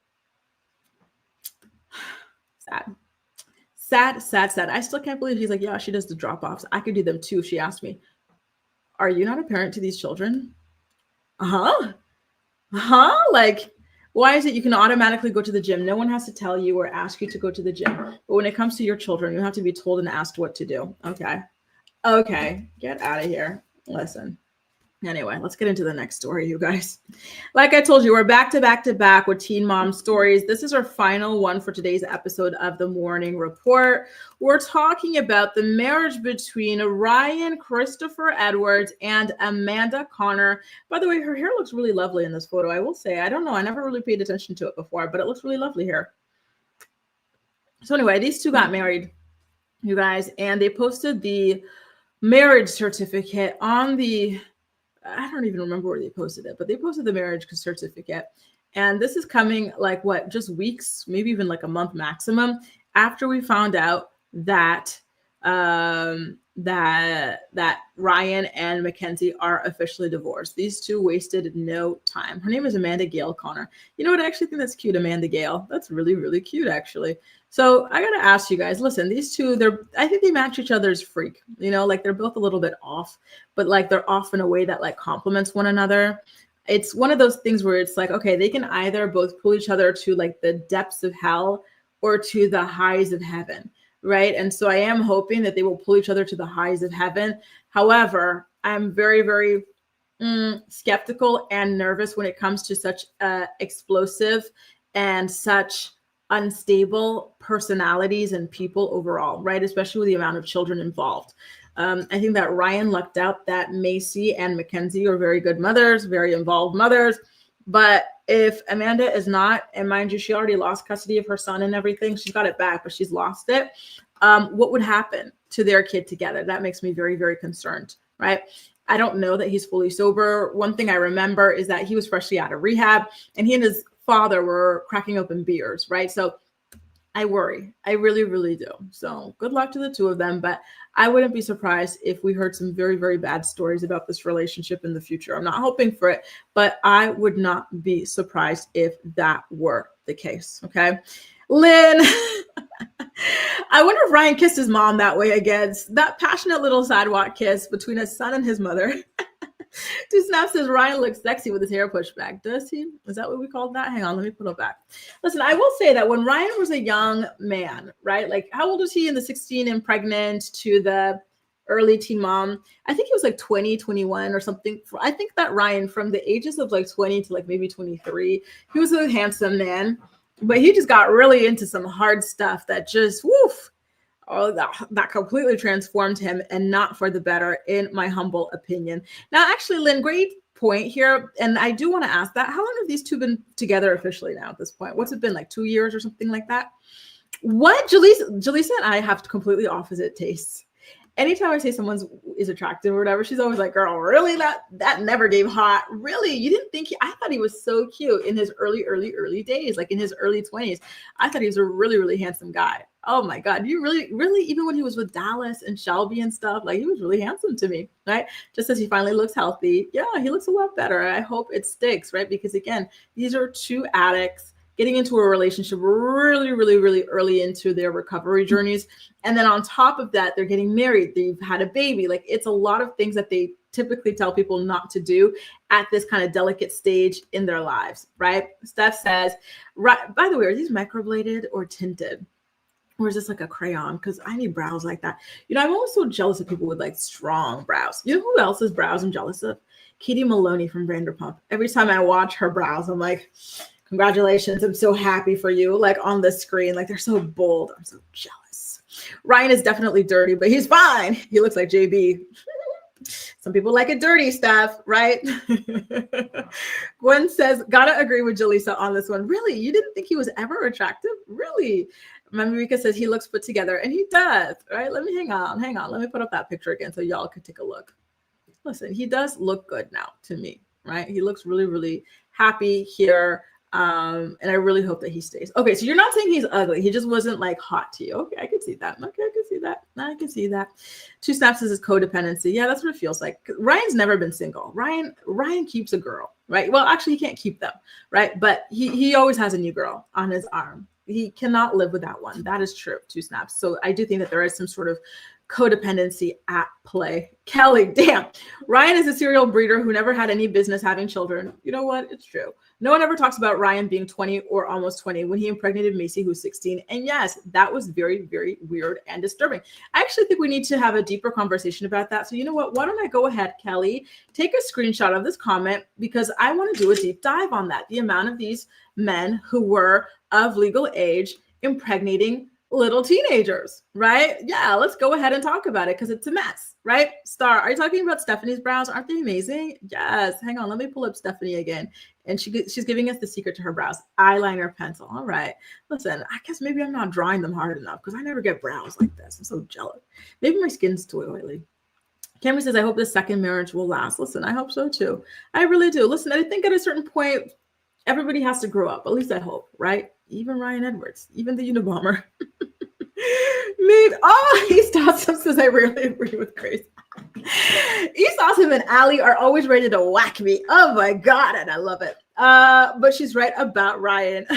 Speaker 1: Sad. Sad. I still can't believe he's like, yeah, she does the drop-offs. I could do them too. She asked me, are you not a parent to these children? Like, Why is it you can automatically go to the gym? No one has to tell you or ask you to go to the gym. But when it comes to your children, you have to be told and asked what to do. Okay, get out of here. Listen. Anyway, let's get into the next story, you guys. Like I told you, we're back to back with Teen Mom Stories. This is our final one for today's episode of the Morning Report. We're talking about the marriage between Ryan Christopher Edwards and Amanda Connor. By the way, her hair looks really lovely in this photo. I will say, I don't know, I never really paid attention to it before, but it looks really lovely here. So anyway, these two got married, you guys, and they posted the marriage certificate on the... I don't even remember where they posted it, but they posted the marriage certificate. And this is coming like what, just weeks, maybe even like a month maximum after we found out that that Ryan and Mackenzie are officially divorced. These two wasted no time. Her name is Amanda Gail Connor. You know what? I actually think that's cute, Amanda Gail. That's really, really cute, actually. So I gotta ask you guys, listen, these two, I think they match each other's freak, you know, like they're both a little bit off, but like they're off in a way that like complements one another. It's one of those things where it's like, okay, they can either both pull each other to like the depths of hell or to the highs of heaven, right? And so I am hoping that they will pull each other to the highs of heaven. However, I'm very, very skeptical and nervous when it comes to such explosive and such unstable personalities and people overall, right? Especially with the amount of children involved. I think that Ryan lucked out that Macy and Mackenzie are very good mothers, very involved mothers. But if Amanda is not, and mind you, she already lost custody of her son and everything, she's got it back, but she's lost it. What would happen to their kid together? That makes me very, very concerned, right? I don't know that he's fully sober. One thing I remember is that he was freshly out of rehab and he and his father were cracking open beers, right? So I worry. I really, really do. So good luck to the two of them. But I wouldn't be surprised if we heard some very, very bad stories about this relationship in the future. I'm not hoping for it, but I would not be surprised if that were the case. Okay. Lynn, I wonder if Ryan kissed his mom that way again. That passionate little sidewalk kiss between his son and his mother. Two Snap says Ryan looks sexy with his hair pushed back. Does he? Is that what we called that? Hang on, let me put it back. Listen, I will say that when Ryan was a young man, right? Like how old was he in the 16 and pregnant to the early teen mom? I think he was like 20, 21 or something. I think that Ryan from the ages of like 20 to like maybe 23, he was a handsome man, but he just got really into some hard stuff that just, woof. Oh, that completely transformed him and not for the better, in my humble opinion. Now, actually, Lynn, great point here. And I do want to ask that. How long have these two been together officially now at this point? What's it been, like 2 years or something like that? What? Jaleesa and I have completely opposite tastes. Anytime I say someone is attractive or whatever, she's always like, girl, really? That never gave hot. Really? You didn't think I thought he was so cute in his early days, like in his early 20s. I thought he was a really, really handsome guy. Oh my God. You really, even when he was with Dallas and Shelby and stuff, like he was really handsome to me, right? Just as he finally looks healthy. Yeah, he looks a lot better. I hope it sticks, right? Because again, these are two addicts getting into a relationship really, really, really early into their recovery journeys. And then on top of that, they're getting married. They've had a baby. Like it's a lot of things that they typically tell people not to do at this kind of delicate stage in their lives, right? Steph says, right, by the way, are these microbladed or tinted? Or is this like a crayon? Because I need brows like that. You know, I'm always so jealous of people with like strong brows. You know who else's brows I'm jealous of? Katie Maloney from Vanderpump. Every time I watch her brows, I'm like, congratulations. I'm so happy for you. Like on the screen, like they're so bold. I'm so jealous. Ryan is definitely dirty, but he's fine. He looks like JB. Some people like it dirty stuff, right? Gwen says, gotta agree with Jaleesa on this one. Really? You didn't think he was ever attractive? Really? Mamika says he looks put together, and he does, right? Let me hang on. Let me put up that picture again so y'all can take a look. Listen, he does look good now to me, right? He looks really, really happy here. And I really hope that he stays. Okay, so you're not saying he's ugly. He just wasn't like hot to you. Okay, I can see that. Okay, I can see that. I can see that. Two Snaps is his codependency. Yeah, that's what it feels like. Ryan's never been single. Ryan keeps a girl, right? Well, actually, he can't keep them, right? But he always has a new girl on his arm. He cannot live without one. That is true. Two Snaps. So I do think that there is some sort of codependency at play. Kelly, damn. Ryan is a serial breeder who never had any business having children. You know what? It's true. No one ever talks about Ryan being 20 or almost 20 when he impregnated Macy, who's 16. And yes, that was very, very weird and disturbing. I actually think we need to have a deeper conversation about that. So you know what? Why don't I go ahead, Kelly, take a screenshot of this comment, because I want to do a deep dive on that. The amount of these men who were of legal age impregnating little teenagers, right? Yeah, let's go ahead and talk about it because it's a mess, right? Star, are you talking about Stephanie's brows? Aren't they amazing? Yes. Hang on, let me pull up Stephanie again. And she's giving us the secret to her brows. Eyeliner, pencil. All right. Listen, I guess maybe I'm not drawing them hard enough because I never get brows like this. I'm so jealous. Maybe my skin's too oily. Cameron says, I hope the second marriage will last. Listen, I hope so too. I really do. Listen, I think at a certain point, everybody has to grow up. At least I hope, right? Even Ryan Edwards, even the Unabomber. Maybe. Oh, East Awesome says, I really agree with Grace. East Awesome and Allie are always ready to whack me. Oh my God, and I love it. But she's right about Ryan.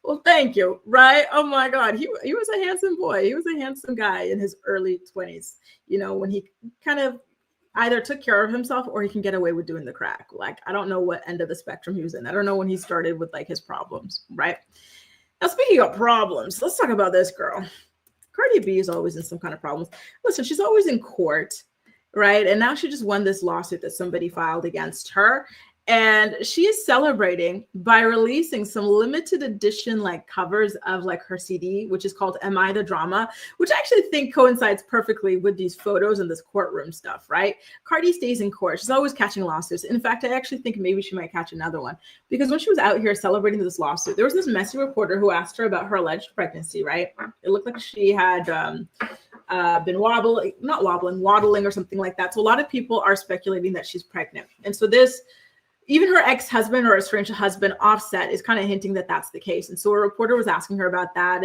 Speaker 1: Well, thank you. Right? Oh my God, he was a handsome boy. He was a handsome guy in his early 20s. You know, when he kind of either took care of himself or he can get away with doing the crack. Like, I don't know what end of the spectrum he was in. I don't know when he started with like his problems, right? Now, speaking of problems, let's talk about this girl. Cardi B is always in some kind of problems. Listen, she's always in court, right? And now she just won this lawsuit that somebody filed against her. And she is celebrating by releasing some limited edition like covers of like her CD, which is called Am I the Drama, which I actually think coincides perfectly with these photos and this courtroom stuff, right? Cardi stays in court. She's always catching lawsuits. In fact, I actually think maybe she might catch another one, because when she was out here celebrating this lawsuit, there was this messy reporter who asked her about her alleged pregnancy, right? It looked like she had been waddling or something like that. So a lot of people are speculating that she's pregnant. And so even her ex-husband or estranged husband, Offset, is kind of hinting that that's the case. And so a reporter was asking her about that,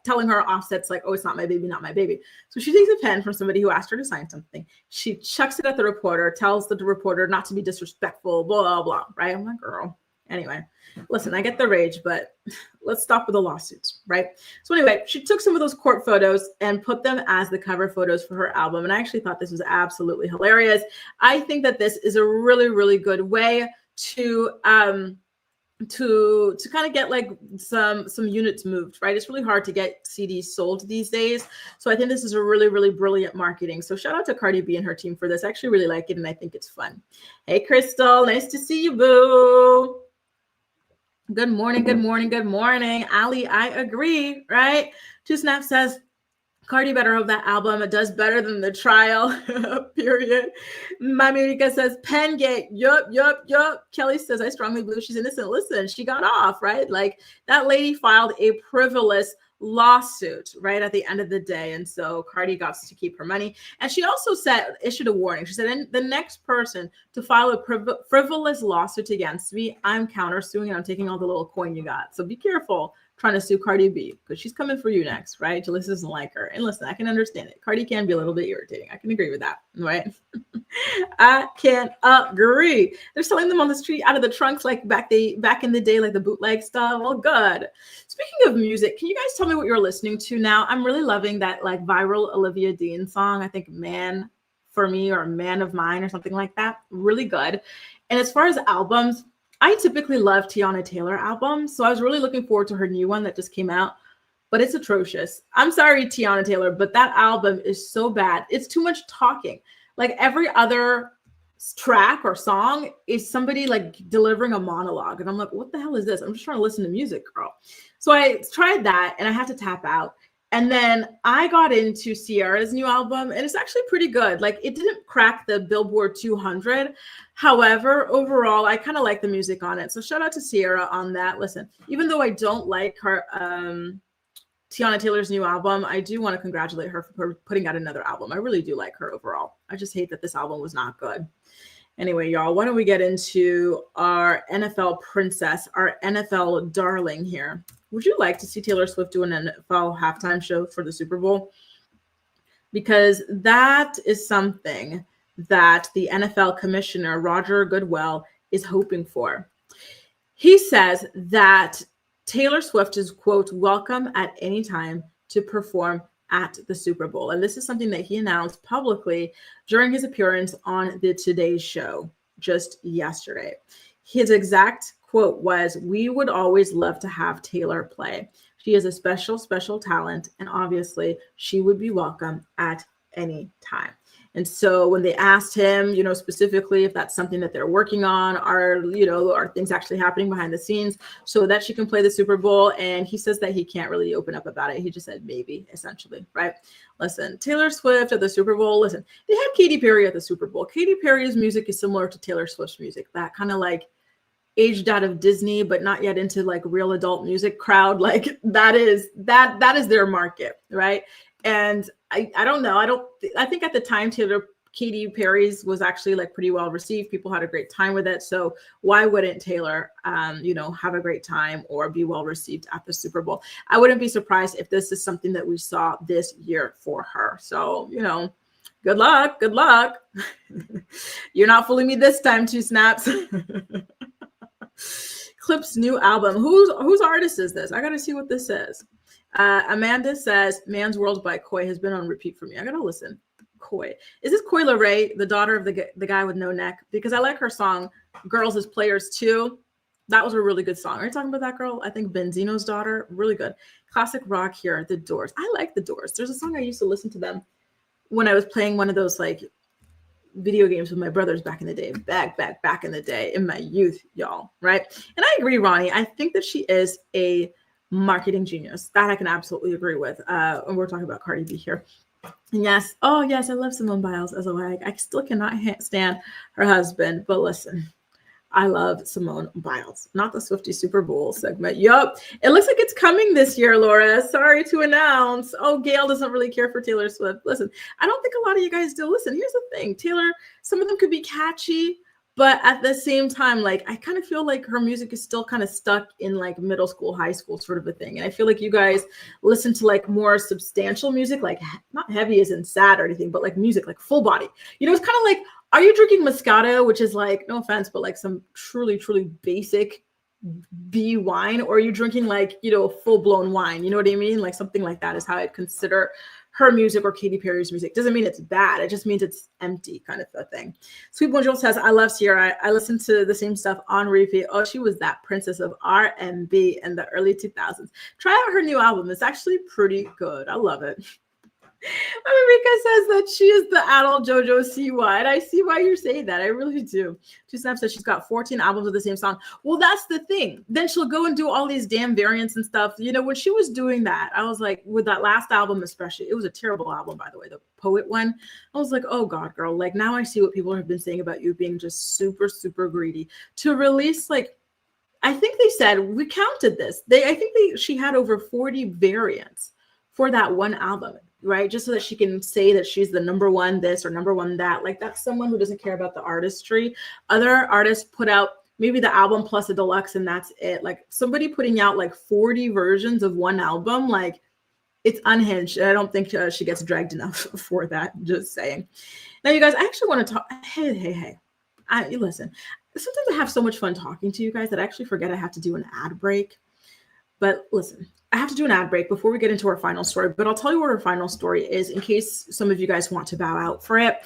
Speaker 1: telling her Offset's like, oh, it's not my baby, not my baby. So she takes a pen from somebody who asked her to sign something. She chucks it at the reporter, tells the reporter not to be disrespectful, blah, blah, blah, right? I'm like, girl. Anyway, listen, I get the rage, but let's stop with the lawsuits, right? So anyway, she took some of those court photos and put them as the cover photos for her album. And I actually thought this was absolutely hilarious. I think that this is a really, really good way to kind of get like some units moved, right? It's really hard to get CDs sold these days. So I think this is a really, really brilliant marketing. So shout out to Cardi B and her team for this. I actually really like it, and I think it's fun. Hey, Crystal, nice to see you, boo. Good morning, good morning, good morning. Ali, I agree, right? Two Snap says, Cardi better hope that album does better than the trial, period. Mamirika says, Pengate, yup. Kelly says, I strongly believe she's innocent. Listen, she got off, right? Like, that lady filed a frivolous lawsuit, right, at the end of the day. And so Cardi got to keep her money. And she also issued a warning. She said, the next person to file a frivolous lawsuit against me, I'm countersuing and I'm taking all the little coin you got. So be careful trying to sue Cardi B, because she's coming for you next, right? Jalissa doesn't like her. And listen, I can understand it. Cardi can be a little bit irritating. I can agree with that, right? I can agree. They're selling them on the street out of the trunks like back in the day, like the bootleg stuff. Well, good. Speaking of music, can you guys tell me what you're listening to now? I'm really loving that like viral Olivia Dean song. I think Man for Me or Man of Mine or something like that. Really good. And as far as albums, I typically love Tiana Taylor albums, so I was really looking forward to her new one that just came out, but it's atrocious. I'm sorry, Tiana Taylor, but that album is so bad. It's too much talking. Like every other track or song is somebody like delivering a monologue, and I'm like, what the hell is this? I'm just trying to listen to music, girl. So I tried that, and I had to tap out. And then I got into Ciara's new album, and it's actually pretty good. Like, it didn't crack the Billboard 200. However, overall, I kind of like the music on it. So shout out to Ciara on that. Listen, even though I don't like her, Tiana Taylor's new album, I do want to congratulate her for putting out another album. I really do like her overall. I just hate that this album was not good. Anyway, y'all, why don't we get into our NFL princess, our NFL darling here. Would you like to see Taylor Swift do an NFL halftime show for the Super Bowl? Because that is something that the NFL commissioner, Roger Goodell, is hoping for. He says that Taylor Swift is, quote, welcome at any time to perform at the Super Bowl. And this is something that he announced publicly during his appearance on the Today Show just yesterday. His exact quote was, "We would always love to have Taylor play. She is a special, special talent, and obviously she would be welcome at any time." And so when they asked him, specifically if that's something that they're working on, are things actually happening behind the scenes so that she can play the Super Bowl? And he says that he can't really open up about it. He just said maybe, essentially, right? Listen, Taylor Swift at the Super Bowl. Listen, they had Katy Perry at the Super Bowl. Katy Perry's music is similar to Taylor Swift's music. That kind of like aged out of Disney, but not yet into like real adult music crowd. Like that is their market, right? And I don't know. I think at the time Katy Perry's was actually like pretty well received. People had a great time with it. So why wouldn't Taylor, have a great time or be well received at the Super Bowl? I wouldn't be surprised if this is something that we saw this year for her. So, good luck. Good luck. You're not fooling me this time, two snaps. Clip's new album. Whose artist is this? I got to see what this says. Amanda says, "Man's World" by Coy has been on repeat for me. I got to listen. Coy. Is this Kail Lowry, the daughter of the guy with no neck? Because I like her song, "Girls as Players Too." That was a really good song. Are you talking about that girl? I think Benzino's daughter. Really good. Classic rock here. The Doors. I like the Doors. There's a song I used to listen to them when I was playing one of those like video games with my brothers back in the day, back in the day, in my youth, y'all, right? And I agree, Ronnie. I think that she is a marketing genius. That I can absolutely agree with. And we're talking about Cardi B here. And yes, I love Simone Biles as a wag. I still cannot stand her husband, but listen, I love Simone Biles, not the Swiftie Super Bowl segment. Yup. It looks like it's coming this year, Laura. Sorry to announce. Oh, Gail doesn't really care for Taylor Swift. Listen, I don't think a lot of you guys do. Listen, here's the thing. Taylor, some of them could be catchy, but at the same time, like, I kind of feel like her music is still kind of stuck in like middle school, high school sort of a thing. And I feel like you guys listen to like more substantial music, like not heavy as in sad or anything, but like music, like full body. It's kind of like, are you drinking Moscato, which is like, no offense, but like some truly, truly basic B wine? Or are you drinking like, full-blown wine? You know what I mean? Like something like that is how I'd consider her music or Katy Perry's music. Doesn't mean it's bad. It just means it's empty kind of a thing. Sweet Bonjour says, "I love Sierra. I listened to the same stuff on repeat. Oh, she was that princess of R&B in the early 2000s. Try out her new album. It's actually pretty good. I love it." America says that she is the adult JoJo Siwa, and I see why you're saying that. I really do. Two Snaps says she's got 14 albums of the same song. Well, that's the thing. Then she'll go and do all these damn variants and stuff. When she was doing that, I was like, with that last album especially, it was a terrible album, by the way, the Poet one. I was like, oh God, girl. Like now I see what people have been saying about you being just super, super greedy to release like, I think they said, we counted this. She had over 40 variants for that one album. Right? Just so that she can say that she's the number one this or number one that. Like that's someone who doesn't care about the artistry. Other artists put out maybe the album plus a deluxe and that's it. Like somebody putting out like 40 versions of one album, like it's unhinged. I don't think she gets dragged enough for that. Just saying. Now, you guys, I actually want to talk. Hey. Listen, sometimes I have so much fun talking to you guys that I actually forget I have to do an ad break. But listen, I have to do an ad break before we get into our final story, but I'll tell you what our final story is in case some of you guys want to bow out for it.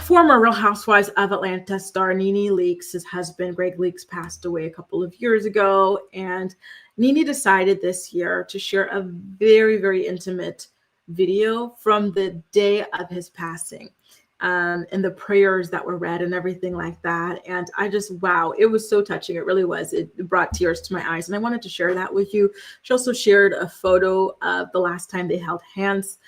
Speaker 1: Former Real Housewives of Atlanta star Nene Leakes, his husband, Gregg Leakes, passed away a couple of years ago. And Nene decided this year to share a very, very intimate video from the day of his passing. And the prayers that were read and everything like that. And I just, wow, it was so touching. It really was. It brought tears to my eyes. And I wanted to share that with you. She also shared a photo of the last time they held hands.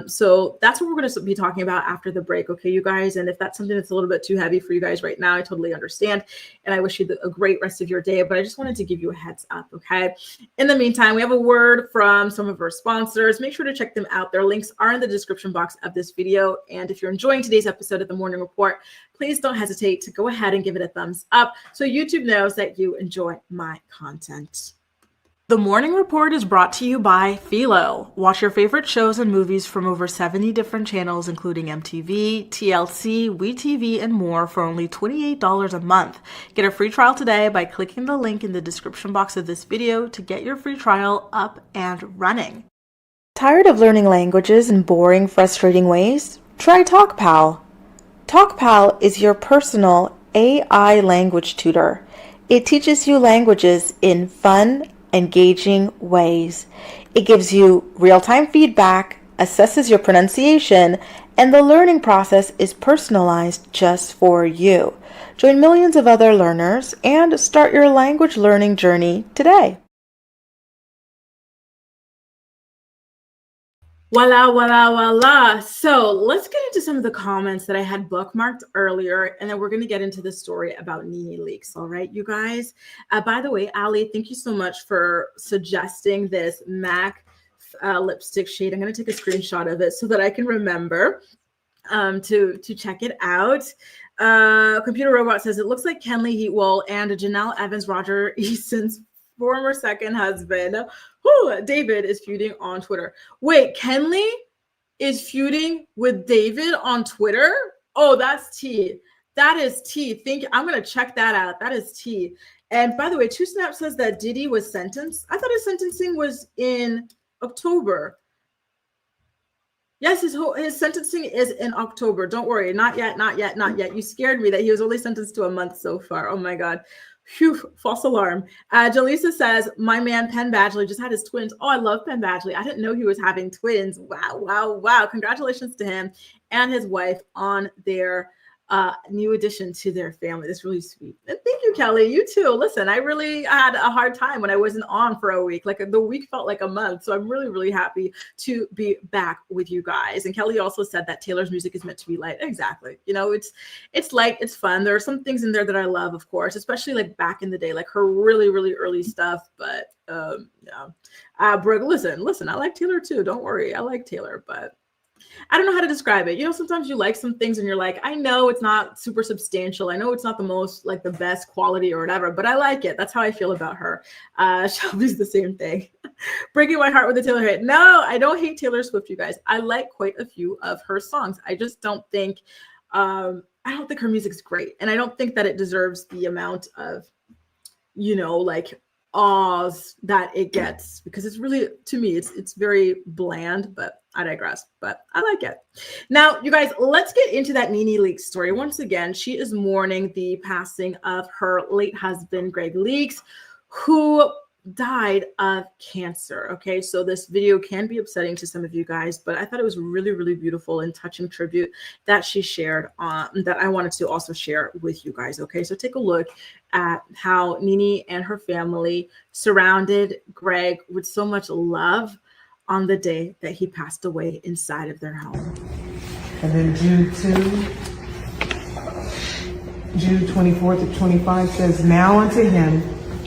Speaker 1: So that's what we're going to be talking about after the break. Okay, you guys. And if that's something that's a little bit too heavy for you guys right now, I totally understand. And I wish you a great rest of your day, but I just wanted to give you a heads up. Okay. In the meantime, we have a word from some of our sponsors. Make sure to check them out. Their links are in the description box of this video. And if you're enjoying today's episode of the Morning Report, please don't hesitate to go ahead and give it a thumbs up so YouTube knows that you enjoy my content. The Morning Report is brought to you by Philo. Watch your favorite shows and movies from over 70 different channels, including MTV, TLC, WeTV, and more for only $28 a month. Get a free trial today by clicking the link in the description box of this video to get your free trial up and running.
Speaker 6: Tired of learning languages in boring, frustrating ways? Try TalkPal. TalkPal is your personal AI language tutor. It teaches you languages in fun, engaging ways. It gives you real-time feedback, assesses your pronunciation, and the learning process is personalized just for you. Join millions of other learners and start your language learning journey today.
Speaker 1: Voila, voila, voila. So let's get into some of the comments that I had bookmarked earlier, and then we're going to get into the story about Nene Leakes. All right, you guys. By the way, Ali, thank you so much for suggesting this MAC lipstick shade. I'm going to take a screenshot of it so that I can remember to check it out. Computer Robot says, it looks like Kenley Heatwell and Janelle Evans, Roger Easton's former second husband. David is feuding on Twitter. Wait, Kenley is feuding with David on Twitter? Oh, that's tea. That is tea. I'm going to check that out. That is tea. And by the way, Two Snap says that Diddy was sentenced. I thought his sentencing was in October. Yes, his sentencing is in October. Don't worry. Not yet, not yet, not yet. You scared me that he was only sentenced to a month so far. Oh, my God. Phew, false alarm. Jaleesa says, my man Penn Badgley just had his twins. Oh, I love Penn Badgley. I didn't know he was having twins. Wow, wow, wow. Congratulations to him and his wife on their new addition to their family. That's really sweet. And thank you, Kelly. You too. Listen, I really had a hard time when I wasn't on for a week. Like the week felt like a month. So I'm really, really happy to be back with you guys. And Kelly also said that Taylor's music is meant to be light. Exactly. You know, it's light, it's fun. There are some things in there that I love, of course, especially like back in the day, like her really, really early stuff. But yeah. Brooke, listen, I like Taylor too. Don't worry. I like Taylor, but I don't know how to describe it. You know, sometimes you like some things and you're like, I know it's not super substantial. I know it's not the most, like the best quality or whatever, but I like it. That's how I feel about her. Shelby's the same thing. Breaking my heart with a Taylor hit. No, I don't hate Taylor Swift, you guys. I like quite a few of her songs. I just don't think, I don't think her music's great. And I don't think that it deserves the amount of, you know, like awes that it gets, because it's really, to me, it's very bland, but I digress, but I like it. Now, you guys, let's get into that Nene Leakes story. Once again, she is mourning the passing of her late husband, Gregg Leakes, who died of cancer. Okay, so this video can be upsetting to some of you guys, but I thought it was really, really beautiful and touching tribute that she shared that I wanted to also share with you guys. Okay, so take a look at how Nene and her family surrounded Gregg with so much love on the day that he passed away inside of their home.
Speaker 7: And then Jude 24 to 25 says, now unto him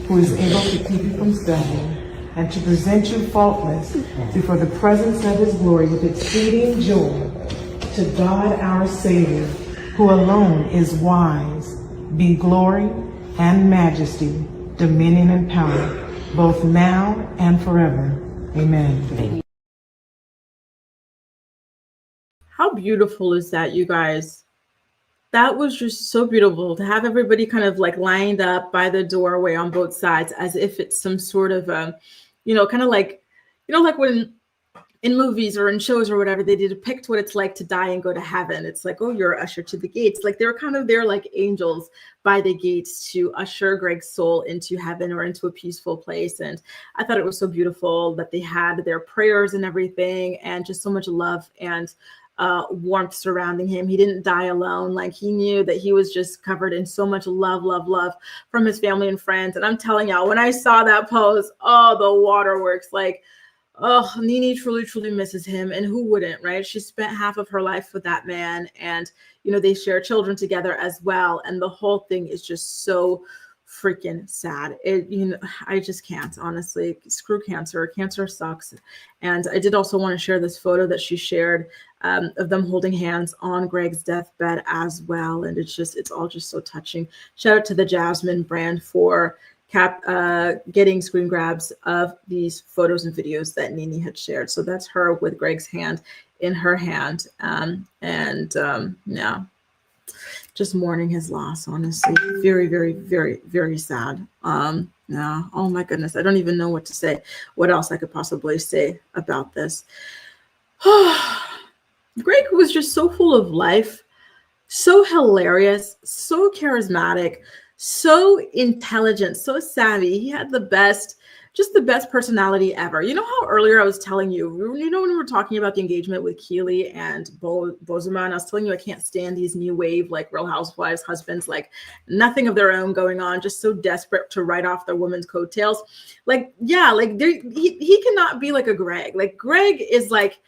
Speaker 7: who is able to keep you from stumbling and to present you faultless before the presence of his glory with exceeding joy, to God our Savior, who alone is wise, be glory and majesty, dominion and power, both now and forever. Amen.
Speaker 1: How beautiful is that, you guys? That was just so beautiful to have everybody kind of like lined up by the doorway on both sides, as if it's some sort of, you know, kind of like, you know, like when in movies or in shows or whatever, they depict what it's like to die and go to heaven. It's like, oh, you're ushered to the gates. Like they're kind of there like angels by the gates to usher Gregg's soul into heaven or into a peaceful place. And I thought it was so beautiful that they had their prayers and everything, and just so much love and warmth surrounding him. He didn't die alone. Like he knew that he was just covered in so much love, love, love from his family and friends. And I'm telling y'all, when I saw that post, oh, the waterworks, like, oh, Nene truly, truly misses him. And who wouldn't, right? She spent half of her life with that man. And, you know, they share children together as well. And the whole thing is just so freaking sad. You know, I just can't, honestly. Screw cancer. Cancer sucks. And I did also want to share this photo that she shared of them holding hands on Gregg's deathbed as well. And it's all just so touching. Shout out to the Jasmine brand for getting screen grabs of these photos and videos that Nene had shared. So that's her with Gregg's hand in her hand. Yeah, just mourning his loss, honestly. Very, very, very, very sad. Yeah. Oh my goodness. I don't even know what to say. What else I could possibly say about this? Gregg was just so full of life, so hilarious, so charismatic, so intelligent, so savvy. He had the best personality ever. You know how earlier I was telling you, when we were talking about the engagement with Keely and Bozeman, I was telling you I can't stand these new wave, like Real Housewives husbands, like nothing of their own going on, just so desperate to write off their women's coattails. Like, yeah, like he cannot be like a Gregg. Like Gregg is like,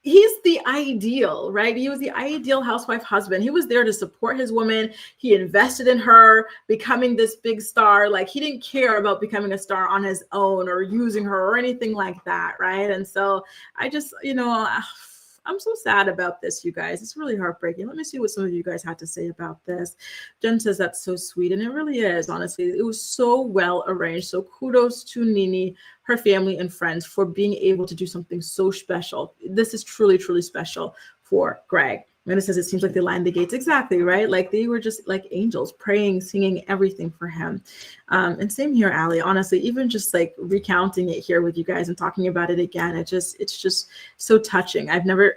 Speaker 1: he's the ideal, right? He was the ideal housewife husband. He was there to support his woman. He invested in her becoming this big star. Like he didn't care about becoming a star on his own or using her or anything like that, right? And so I just, I'm so sad about this, you guys. It's really heartbreaking. Let me see what some of you guys had to say about this. Jen says that's so sweet, and it really is, honestly. It was so well arranged. So kudos to Nene, her family, and friends for being able to do something so special. This is truly, truly special for Gregg. And it says it seems like they lined the gates exactly, right? Like they were just like angels, praying, singing, everything for him. And same here, Allie. Honestly, even just like recounting it here with you guys and talking about it again, it's just so touching. I've never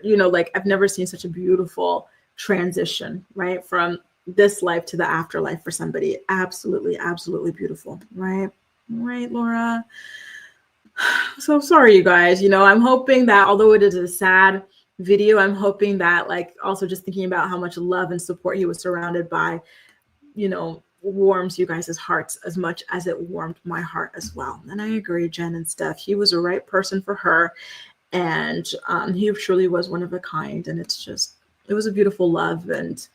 Speaker 1: seen such a beautiful transition, right, from this life to the afterlife for somebody. Absolutely, absolutely beautiful, right? Right, Laura. So sorry, you guys. I'm hoping that although it is a sad video, I'm hoping that, like, also just thinking about how much love and support he was surrounded by, warms you guys' hearts as much as it warmed my heart as well. And I agree, Jen and Steph, he was a right person for her, and he truly was one of a kind. And it was a beautiful love, and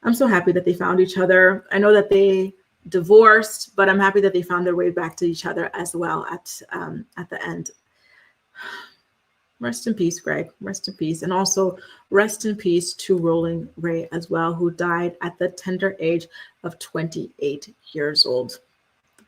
Speaker 1: I'm so happy that they found each other. I know that they divorced, but I'm happy that they found their way back to each other as well at the end. Rest in peace, Gregg. Rest in peace. And also rest in peace to Rolling Ray as well, who died at the tender age of 28 years old.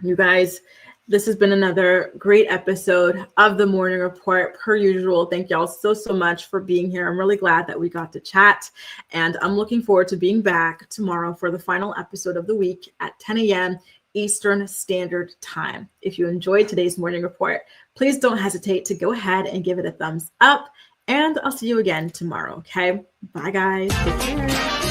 Speaker 1: You guys, this has been another great episode of the Morning Report. Per usual, thank y'all so much for being here. I'm really glad that we got to chat, and I'm looking forward to being back tomorrow for the final episode of the week at 10 a.m. Eastern Standard Time. If you enjoyed today's Morning Report, please don't hesitate to go ahead and give it a thumbs up, and I'll see you again tomorrow, okay? Bye, guys. Take care.